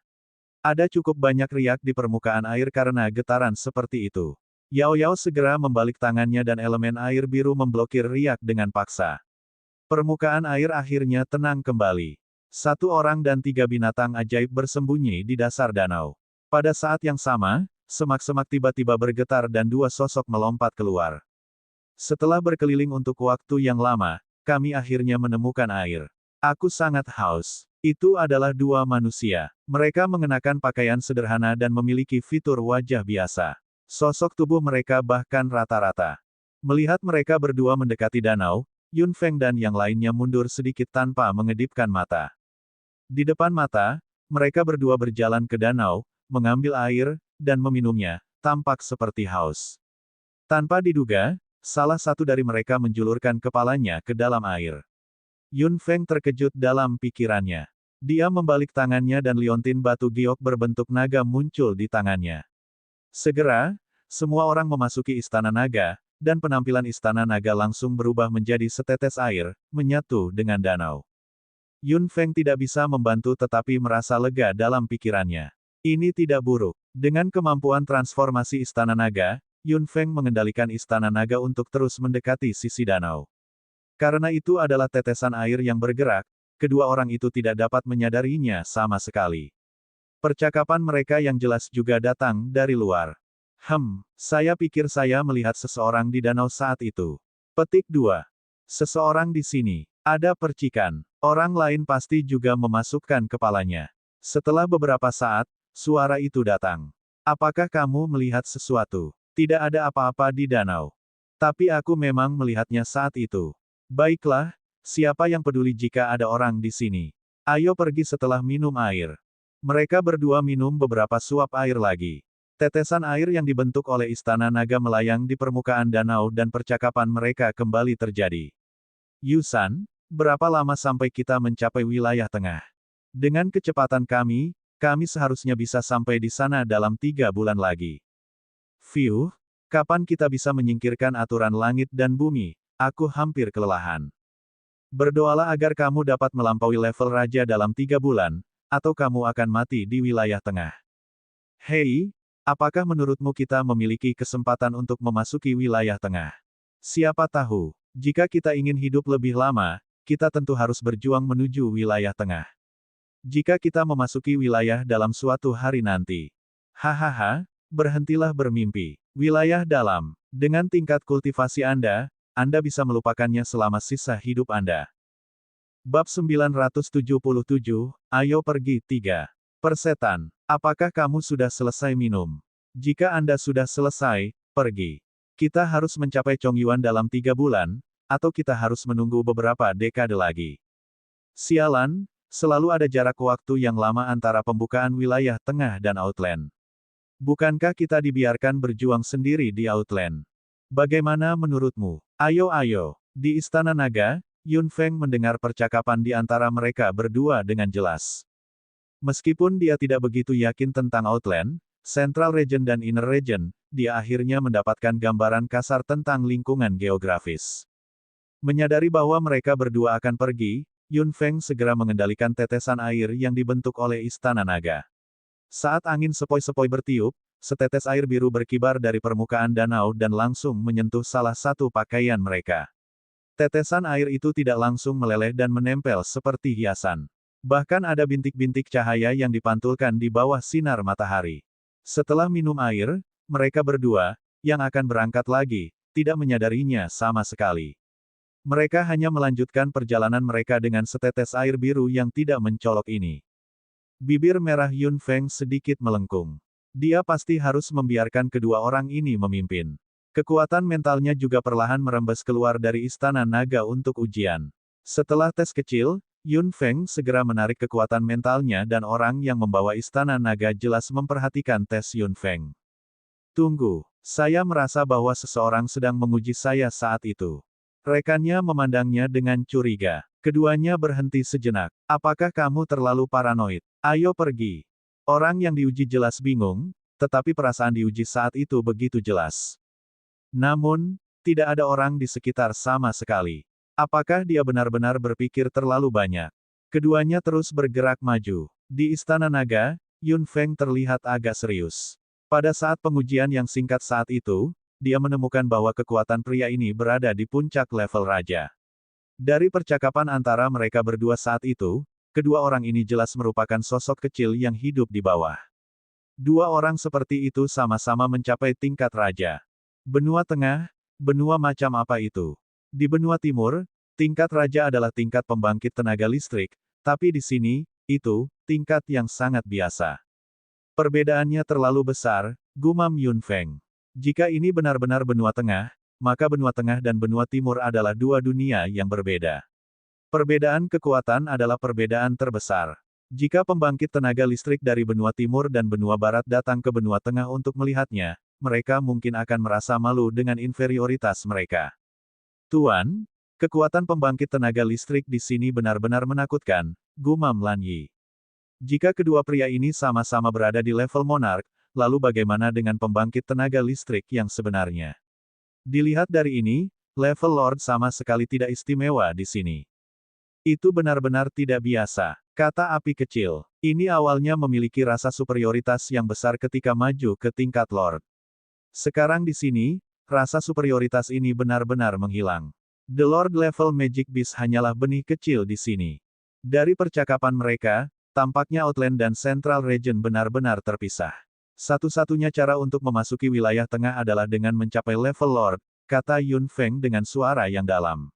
Ada cukup banyak riak di permukaan air karena getaran seperti itu. Yao Yao segera membalik tangannya dan elemen air biru memblokir riak dengan paksa. Permukaan air akhirnya tenang kembali. Satu orang dan tiga binatang ajaib bersembunyi di dasar danau. Pada saat yang sama, semak-semak tiba-tiba bergetar dan dua sosok melompat keluar. Setelah berkeliling untuk waktu yang lama, kami akhirnya menemukan air. Aku sangat haus. Itu adalah dua manusia. Mereka mengenakan pakaian sederhana dan memiliki fitur wajah biasa. Sosok tubuh mereka bahkan rata-rata. Melihat mereka berdua mendekati danau, Yun Feng dan yang lainnya mundur sedikit tanpa mengedipkan mata. Di depan mata, mereka berdua berjalan ke danau, mengambil air, dan meminumnya, tampak seperti haus. Tanpa diduga, salah satu dari mereka menjulurkan kepalanya ke dalam air. Yun Feng terkejut dalam pikirannya. Dia membalik tangannya dan liontin batu giok berbentuk naga muncul di tangannya. Segera, semua orang memasuki istana naga, dan penampilan istana naga langsung berubah menjadi setetes air, menyatu dengan danau. Yun Feng tidak bisa membantu tetapi merasa lega dalam pikirannya. Ini tidak buruk. Dengan kemampuan transformasi istana naga, Yun Feng mengendalikan istana naga untuk terus mendekati sisi danau. Karena itu adalah tetesan air yang bergerak, kedua orang itu tidak dapat menyadarinya sama sekali. Percakapan mereka yang jelas juga datang dari luar. Saya pikir saya melihat seseorang di danau saat itu. Petik 2. Seseorang di sini. Ada percikan. Orang lain pasti juga memasukkan kepalanya. Setelah beberapa saat, suara itu datang. Apakah kamu melihat sesuatu? Tidak ada apa-apa di danau. Tapi aku memang melihatnya saat itu. Baiklah, siapa yang peduli jika ada orang di sini? Ayo pergi setelah minum air. Mereka berdua minum beberapa suap air lagi. Tetesan air yang dibentuk oleh istana naga melayang di permukaan danau dan percakapan mereka kembali terjadi. Yusan, berapa lama sampai kita mencapai wilayah tengah? Dengan kecepatan kami seharusnya bisa sampai di sana dalam 3 bulan lagi. Kapan kita bisa menyingkirkan aturan langit dan bumi? Aku hampir kelelahan. Berdoalah agar kamu dapat melampaui level raja dalam 3 bulan, atau kamu akan mati di wilayah tengah. Hei, apakah menurutmu kita memiliki kesempatan untuk memasuki wilayah tengah? Siapa tahu, jika kita ingin hidup lebih lama, kita tentu harus berjuang menuju wilayah tengah. Jika kita memasuki wilayah dalam suatu hari nanti. Hahaha. Berhentilah bermimpi. Wilayah dalam. Dengan tingkat kultivasi Anda bisa melupakannya selama sisa hidup Anda. Bab 977, ayo pergi 3. Persetan, apakah kamu sudah selesai minum? Jika Anda sudah selesai, pergi. Kita harus mencapai Chongyuan dalam 3 bulan, atau kita harus menunggu beberapa dekade lagi. Sialan, selalu ada jarak waktu yang lama antara pembukaan wilayah tengah dan Outland. Bukankah kita dibiarkan berjuang sendiri di Outland? Bagaimana menurutmu? Ayo. Di Istana Naga, Yun Feng mendengar percakapan di antara mereka berdua dengan jelas. Meskipun dia tidak begitu yakin tentang Outland, Central Region dan Inner Region, dia akhirnya mendapatkan gambaran kasar tentang lingkungan geografis. Menyadari bahwa mereka berdua akan pergi, Yun Feng segera mengendalikan tetesan air yang dibentuk oleh Istana Naga. Saat angin sepoi-sepoi bertiup, setetes air biru berkibar dari permukaan danau dan langsung menyentuh salah satu pakaian mereka. Tetesan air itu tidak langsung meleleh dan menempel seperti hiasan. Bahkan ada bintik-bintik cahaya yang dipantulkan di bawah sinar matahari. Setelah minum air, mereka berdua, yang akan berangkat lagi, tidak menyadarinya sama sekali. Mereka hanya melanjutkan perjalanan mereka dengan setetes air biru yang tidak mencolok ini. Bibir merah Yun Feng sedikit melengkung. Dia pasti harus membiarkan kedua orang ini memimpin. Kekuatan mentalnya juga perlahan merembes keluar dari Istana Naga untuk ujian. Setelah tes kecil, Yun Feng segera menarik kekuatan mentalnya dan orang yang membawa Istana Naga jelas memperhatikan tes Yun Feng. Tunggu, saya merasa bahwa seseorang sedang menguji saya saat itu. Rekannya memandangnya dengan curiga. Keduanya berhenti sejenak. Apakah kamu terlalu paranoid? Ayo pergi. Orang yang diuji jelas bingung, tetapi perasaan diuji saat itu begitu jelas. Namun, tidak ada orang di sekitar sama sekali. Apakah dia benar-benar berpikir terlalu banyak? Keduanya terus bergerak maju. Di Istana Naga, Yun Feng terlihat agak serius. Pada saat pengujian yang singkat saat itu, dia menemukan bahwa kekuatan pria ini berada di puncak level raja. Dari percakapan antara mereka berdua saat itu, kedua orang ini jelas merupakan sosok kecil yang hidup di bawah. Dua orang seperti itu sama-sama mencapai tingkat raja. Benua Tengah, benua macam apa itu? Di benua Timur, tingkat raja adalah tingkat pembangkit tenaga listrik, tapi di sini, itu, tingkat yang sangat biasa. Perbedaannya terlalu besar, gumam Yun Feng. Jika ini benar-benar benua tengah, maka benua tengah dan benua timur adalah dua dunia yang berbeda. Perbedaan kekuatan adalah perbedaan terbesar. Jika pembangkit tenaga listrik dari benua timur dan benua barat datang ke benua tengah untuk melihatnya, mereka mungkin akan merasa malu dengan inferioritas mereka. Tuan, kekuatan pembangkit tenaga listrik di sini benar-benar menakutkan, gumam Lan Yi. Jika kedua pria ini sama-sama berada di level monark, lalu bagaimana dengan pembangkit tenaga listrik yang sebenarnya? Dilihat dari ini, level Lord sama sekali tidak istimewa di sini. Itu benar-benar tidak biasa, kata api kecil. Ini awalnya memiliki rasa superioritas yang besar ketika maju ke tingkat Lord. Sekarang di sini, rasa superioritas ini benar-benar menghilang. The Lord level Magic Beast hanyalah benih kecil di sini. Dari percakapan mereka, tampaknya Outland dan Central Region benar-benar terpisah. Satu-satunya cara untuk memasuki wilayah tengah adalah dengan mencapai level Lord, kata Yun Feng dengan suara yang dalam.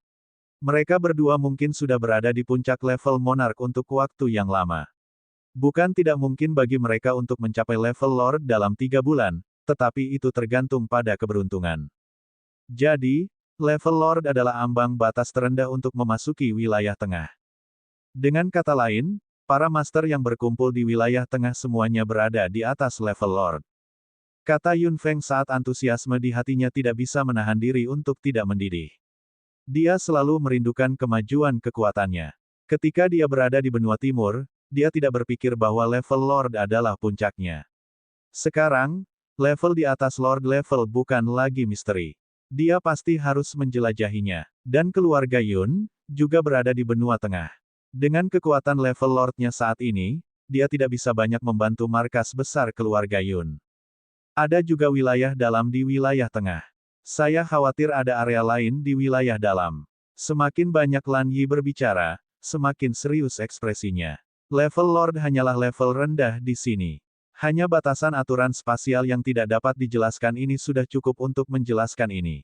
Mereka berdua mungkin sudah berada di puncak level monark untuk waktu yang lama. Bukan tidak mungkin bagi mereka untuk mencapai level Lord dalam 3 bulan, tetapi itu tergantung pada keberuntungan. Jadi, level Lord adalah ambang batas terendah untuk memasuki wilayah tengah. Dengan kata lain, para master yang berkumpul di wilayah tengah semuanya berada di atas level Lord. Kata Yun Feng saat antusiasme di hatinya tidak bisa menahan diri untuk tidak mendidih. Dia selalu merindukan kemajuan kekuatannya. Ketika dia berada di benua timur, dia tidak berpikir bahwa level Lord adalah puncaknya. Sekarang, level di atas Lord level bukan lagi misteri. Dia pasti harus menjelajahinya. Dan keluarga Yun, juga berada di benua tengah. Dengan kekuatan level Lord-nya saat ini, dia tidak bisa banyak membantu markas besar keluarga Yun. Ada juga wilayah dalam di wilayah tengah. Saya khawatir ada area lain di wilayah dalam. Semakin banyak Lan Yi berbicara, semakin serius ekspresinya. Level Lord hanyalah level rendah di sini. Hanya batasan aturan spasial yang tidak dapat dijelaskan ini sudah cukup untuk menjelaskan ini.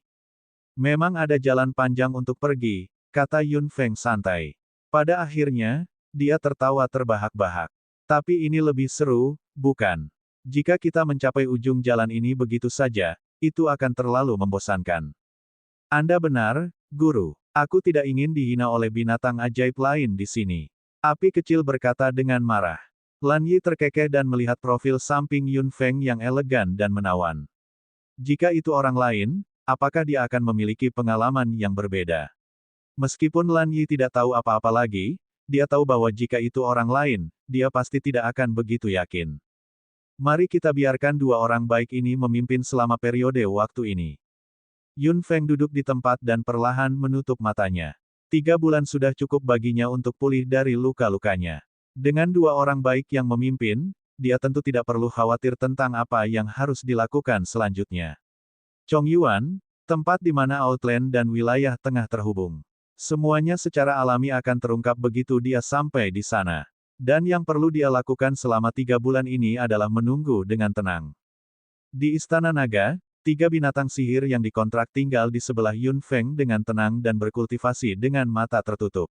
Memang ada jalan panjang untuk pergi, kata Yun Feng santai. Pada akhirnya, dia tertawa terbahak-bahak. Tapi ini lebih seru, bukan? Jika kita mencapai ujung jalan ini begitu saja, itu akan terlalu membosankan. Anda benar, Guru. Aku tidak ingin dihina oleh binatang ajaib lain di sini. Api kecil berkata dengan marah. Lan Yi terkekeh dan melihat profil samping Yun Feng yang elegan dan menawan. Jika itu orang lain, apakah dia akan memiliki pengalaman yang berbeda? Meskipun Lan Yi tidak tahu apa-apa lagi, dia tahu bahwa jika itu orang lain, dia pasti tidak akan begitu yakin. Mari kita biarkan dua orang baik ini memimpin selama periode waktu ini. Yun Feng duduk di tempat dan perlahan menutup matanya. 3 bulan sudah cukup baginya untuk pulih dari luka-lukanya. Dengan dua orang baik yang memimpin, dia tentu tidak perlu khawatir tentang apa yang harus dilakukan selanjutnya. Chong Yuan, tempat di mana Outland dan wilayah tengah terhubung. Semuanya secara alami akan terungkap begitu dia sampai di sana. Dan yang perlu dia lakukan selama 3 bulan ini adalah menunggu dengan tenang. Di Istana Naga, 3 binatang sihir yang dikontrak tinggal di sebelah Yun Feng dengan tenang dan berkultivasi dengan mata tertutup.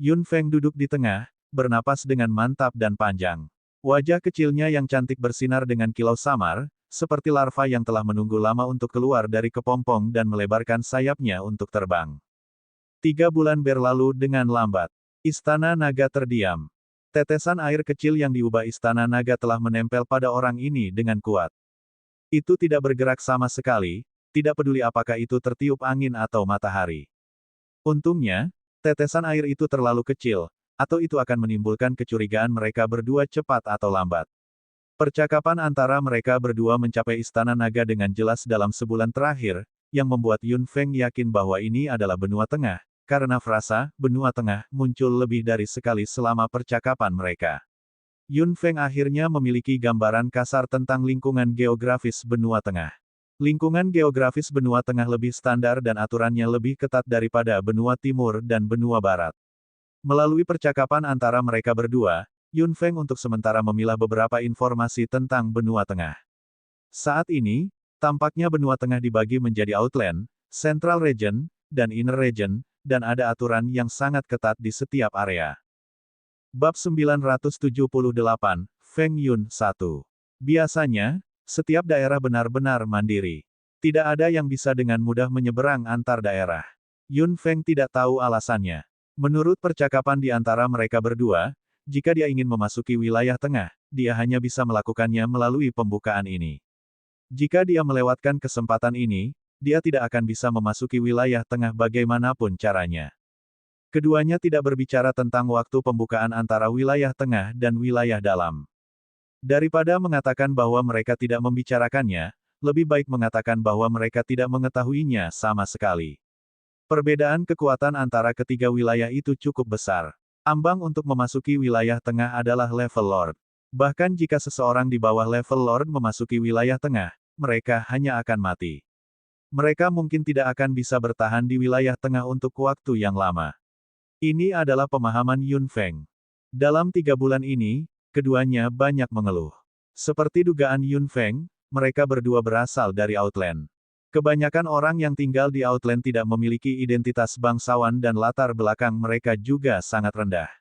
Yun Feng duduk di tengah, bernapas dengan mantap dan panjang. Wajah kecilnya yang cantik bersinar dengan kilau samar, seperti larva yang telah menunggu lama untuk keluar dari kepompong dan melebarkan sayapnya untuk terbang. 3 bulan berlalu dengan lambat. Istana Naga terdiam. Tetesan air kecil yang diubah Istana Naga telah menempel pada orang ini dengan kuat. Itu tidak bergerak sama sekali, tidak peduli apakah itu tertiup angin atau matahari. Untungnya, tetesan air itu terlalu kecil, atau itu akan menimbulkan kecurigaan mereka berdua cepat atau lambat. Percakapan antara mereka berdua mencapai Istana Naga dengan jelas dalam sebulan terakhir, yang membuat Yun Feng yakin bahwa ini adalah benua tengah, karena frasa benua tengah muncul lebih dari sekali selama percakapan mereka. Yun Feng akhirnya memiliki gambaran kasar tentang lingkungan geografis benua tengah. Lingkungan geografis benua tengah lebih standar dan aturannya lebih ketat daripada benua timur dan benua barat. Melalui percakapan antara mereka berdua, Yun Feng untuk sementara memilah beberapa informasi tentang benua tengah. Saat ini, tampaknya benua tengah dibagi menjadi Outland, Central Region, dan Inner Region, dan ada aturan yang sangat ketat di setiap area. Bab 978, Feng Yun 1. Biasanya, setiap daerah benar-benar mandiri. Tidak ada yang bisa dengan mudah menyeberang antar daerah. Yun Feng tidak tahu alasannya. Menurut percakapan di antara mereka berdua, jika dia ingin memasuki wilayah tengah, dia hanya bisa melakukannya melalui pembukaan ini. Jika dia melewatkan kesempatan ini, dia tidak akan bisa memasuki wilayah tengah bagaimanapun caranya. Keduanya tidak berbicara tentang waktu pembukaan antara wilayah tengah dan wilayah dalam. Daripada mengatakan bahwa mereka tidak membicarakannya, lebih baik mengatakan bahwa mereka tidak mengetahuinya sama sekali. Perbedaan kekuatan antara ketiga wilayah itu cukup besar. Ambang untuk memasuki wilayah tengah adalah level Lord. Bahkan jika seseorang di bawah level Lord memasuki wilayah tengah, mereka hanya akan mati. Mereka mungkin tidak akan bisa bertahan di wilayah tengah untuk waktu yang lama. Ini adalah pemahaman Yun Feng. Dalam 3 bulan ini, keduanya banyak mengeluh. Seperti dugaan Yun Feng, mereka berdua berasal dari Outland. Kebanyakan orang yang tinggal di Outland tidak memiliki identitas bangsawan dan latar belakang mereka juga sangat rendah.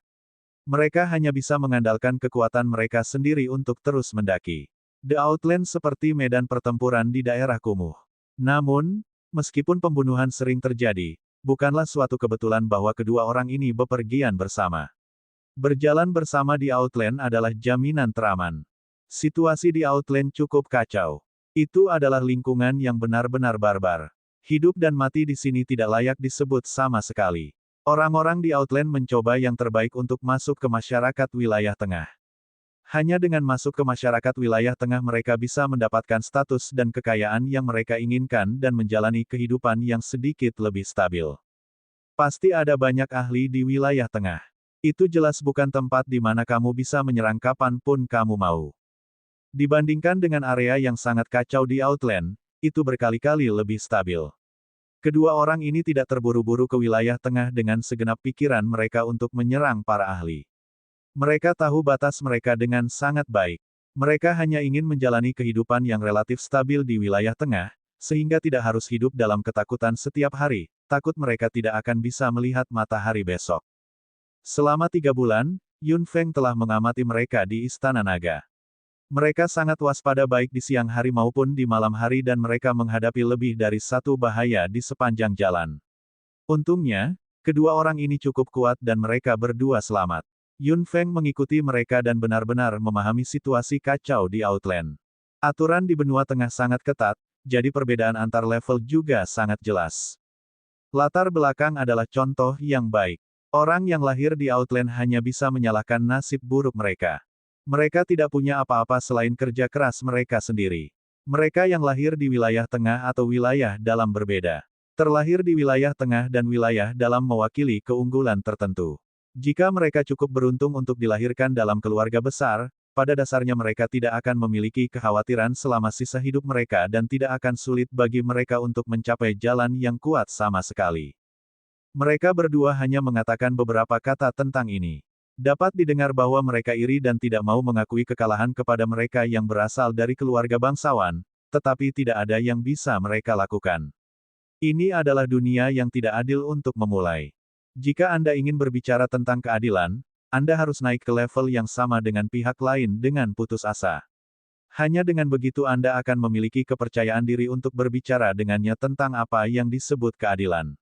Mereka hanya bisa mengandalkan kekuatan mereka sendiri untuk terus mendaki. The Outland seperti medan pertempuran di daerah kumuh. Namun, meskipun pembunuhan sering terjadi, bukanlah suatu kebetulan bahwa kedua orang ini bepergian bersama. Berjalan bersama di Outland adalah jaminan teraman. Situasi di Outland cukup kacau. Itu adalah lingkungan yang benar-benar barbar. Hidup dan mati di sini tidak layak disebut sama sekali. Orang-orang di Outland mencoba yang terbaik untuk masuk ke masyarakat wilayah tengah. Hanya dengan masuk ke masyarakat wilayah tengah mereka bisa mendapatkan status dan kekayaan yang mereka inginkan dan menjalani kehidupan yang sedikit lebih stabil. Pasti ada banyak ahli di wilayah tengah. Itu jelas bukan tempat di mana kamu bisa menyerang kapan pun kamu mau. Dibandingkan dengan area yang sangat kacau di Outland, itu berkali-kali lebih stabil. Kedua orang ini tidak terburu-buru ke wilayah tengah dengan segenap pikiran mereka untuk menyerang para ahli. Mereka tahu batas mereka dengan sangat baik. Mereka hanya ingin menjalani kehidupan yang relatif stabil di wilayah tengah, sehingga tidak harus hidup dalam ketakutan setiap hari, takut mereka tidak akan bisa melihat matahari besok. Selama 3 bulan, Yun Feng telah mengamati mereka di Istana Naga. Mereka sangat waspada baik di siang hari maupun di malam hari dan mereka menghadapi lebih dari satu bahaya di sepanjang jalan. Untungnya, kedua orang ini cukup kuat dan mereka berdua selamat. Yun Feng mengikuti mereka dan benar-benar memahami situasi kacau di Outland. Aturan di benua tengah sangat ketat, jadi perbedaan antar level juga sangat jelas. Latar belakang adalah contoh yang baik. Orang yang lahir di Outland hanya bisa menyalahkan nasib buruk mereka. Mereka tidak punya apa-apa selain kerja keras mereka sendiri. Mereka yang lahir di wilayah tengah atau wilayah dalam berbeda. Terlahir di wilayah tengah dan wilayah dalam mewakili keunggulan tertentu. Jika mereka cukup beruntung untuk dilahirkan dalam keluarga besar, pada dasarnya mereka tidak akan memiliki kekhawatiran selama sisa hidup mereka dan tidak akan sulit bagi mereka untuk mencapai jalan yang kuat sama sekali. Mereka berdua hanya mengatakan beberapa kata tentang ini. Dapat didengar bahwa mereka iri dan tidak mau mengakui kekalahan kepada mereka yang berasal dari keluarga bangsawan, tetapi tidak ada yang bisa mereka lakukan. Ini adalah dunia yang tidak adil untuk memulai. Jika Anda ingin berbicara tentang keadilan, Anda harus naik ke level yang sama dengan pihak lain dengan putus asa. Hanya dengan begitu Anda akan memiliki kepercayaan diri untuk berbicara dengannya tentang apa yang disebut keadilan.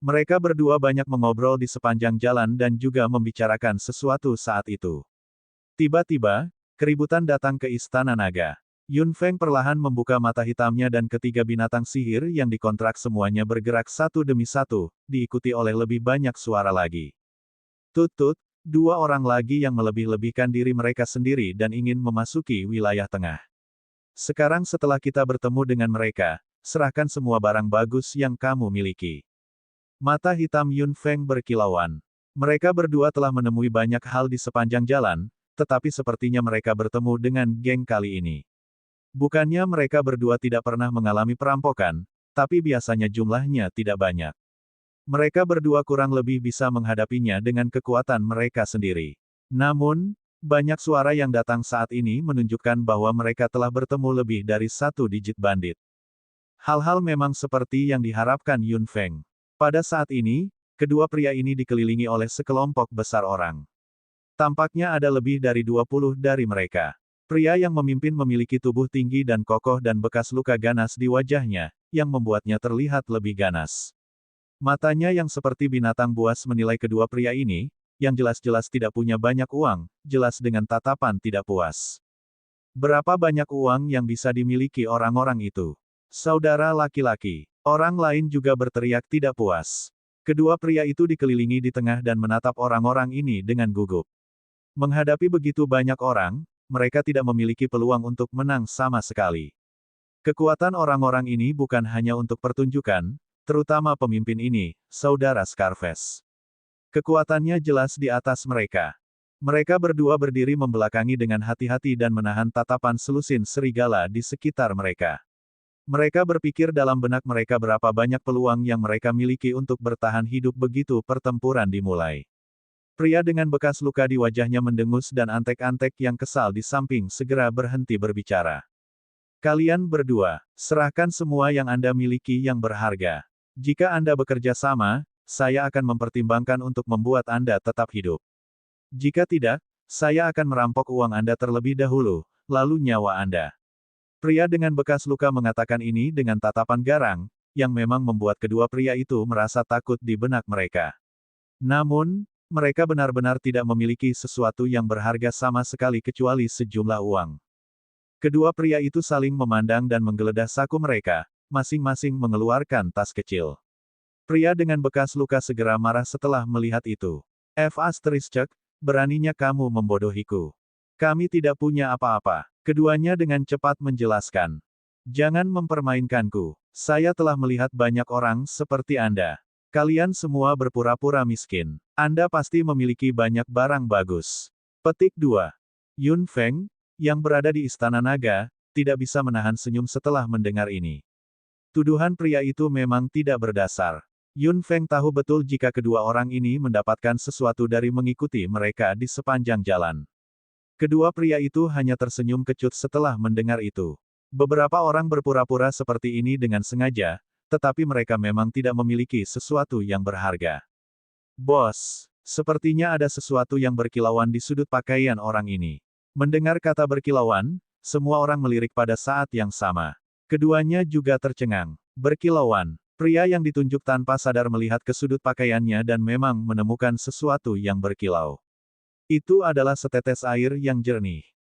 Mereka berdua banyak mengobrol di sepanjang jalan dan juga membicarakan sesuatu saat itu. Tiba-tiba, keributan datang ke Istana Naga. Yun Feng perlahan membuka mata hitamnya dan ketiga binatang sihir yang dikontrak semuanya bergerak satu demi satu, diikuti oleh lebih banyak suara lagi. Tut-tut, dua orang lagi yang melebih-lebihkan diri mereka sendiri dan ingin memasuki wilayah tengah. Sekarang setelah kita bertemu dengan mereka, serahkan semua barang bagus yang kamu miliki. Mata hitam Yun Feng berkilauan. Mereka berdua telah menemui banyak hal di sepanjang jalan, tetapi sepertinya mereka bertemu dengan geng kali ini. Bukannya mereka berdua tidak pernah mengalami perampokan, tapi biasanya jumlahnya tidak banyak. Mereka berdua kurang lebih bisa menghadapinya dengan kekuatan mereka sendiri. Namun, banyak suara yang datang saat ini menunjukkan bahwa mereka telah bertemu lebih dari satu digit bandit. Hal-hal memang seperti yang diharapkan Yun Feng. Pada saat ini, kedua pria ini dikelilingi oleh sekelompok besar orang. Tampaknya ada lebih dari 20 dari mereka. Pria yang memimpin memiliki tubuh tinggi dan kokoh dan bekas luka ganas di wajahnya, yang membuatnya terlihat lebih ganas. Matanya yang seperti binatang buas menilai kedua pria ini, yang jelas-jelas tidak punya banyak uang, jelas dengan tatapan tidak puas. Berapa banyak uang yang bisa dimiliki orang-orang itu? Saudara laki-laki. Orang lain juga berteriak tidak puas. Kedua pria itu dikelilingi di tengah dan menatap orang-orang ini dengan gugup. Menghadapi begitu banyak orang, mereka tidak memiliki peluang untuk menang sama sekali. Kekuatan orang-orang ini bukan hanya untuk pertunjukan, terutama pemimpin ini, Saudara Scarface. Kekuatannya jelas di atas mereka. Mereka berdua berdiri membelakangi dengan hati-hati dan menahan tatapan selusin serigala di sekitar mereka. Mereka berpikir dalam benak mereka berapa banyak peluang yang mereka miliki untuk bertahan hidup begitu pertempuran dimulai. Pria dengan bekas luka di wajahnya mendengus dan antek-antek yang kesal di samping segera berhenti berbicara. Kalian berdua, serahkan semua yang Anda miliki yang berharga. Jika Anda bekerja sama, saya akan mempertimbangkan untuk membuat Anda tetap hidup. Jika tidak, saya akan merampok uang Anda terlebih dahulu, lalu nyawa Anda. Pria dengan bekas luka mengatakan ini dengan tatapan garang, yang memang membuat kedua pria itu merasa takut di benak mereka. Namun, mereka benar-benar tidak memiliki sesuatu yang berharga sama sekali kecuali sejumlah uang. Kedua pria itu saling memandang dan menggeledah saku mereka, masing-masing mengeluarkan tas kecil. Pria dengan bekas luka segera marah setelah melihat itu. Beraninya kamu membodohiku. Kami tidak punya apa-apa. Keduanya dengan cepat menjelaskan. Jangan mempermainkanku. Saya telah melihat banyak orang seperti Anda. Kalian semua berpura-pura miskin. Anda pasti memiliki banyak barang bagus. Petik 2. Yun Feng, yang berada di Istana Naga, tidak bisa menahan senyum setelah mendengar ini. Tuduhan pria itu memang tidak berdasar. Yun Feng tahu betul jika kedua orang ini mendapatkan sesuatu dari mengikuti mereka di sepanjang jalan. Kedua pria itu hanya tersenyum kecut setelah mendengar itu. Beberapa orang berpura-pura seperti ini dengan sengaja, tetapi mereka memang tidak memiliki sesuatu yang berharga. Bos, sepertinya ada sesuatu yang berkilauan di sudut pakaian orang ini. Mendengar kata berkilauan, semua orang melirik pada saat yang sama. Keduanya juga tercengang. Berkilauan. Pria yang ditunjuk tanpa sadar melihat ke sudut pakaiannya dan memang menemukan sesuatu yang berkilau. Itu adalah setetes air yang jernih.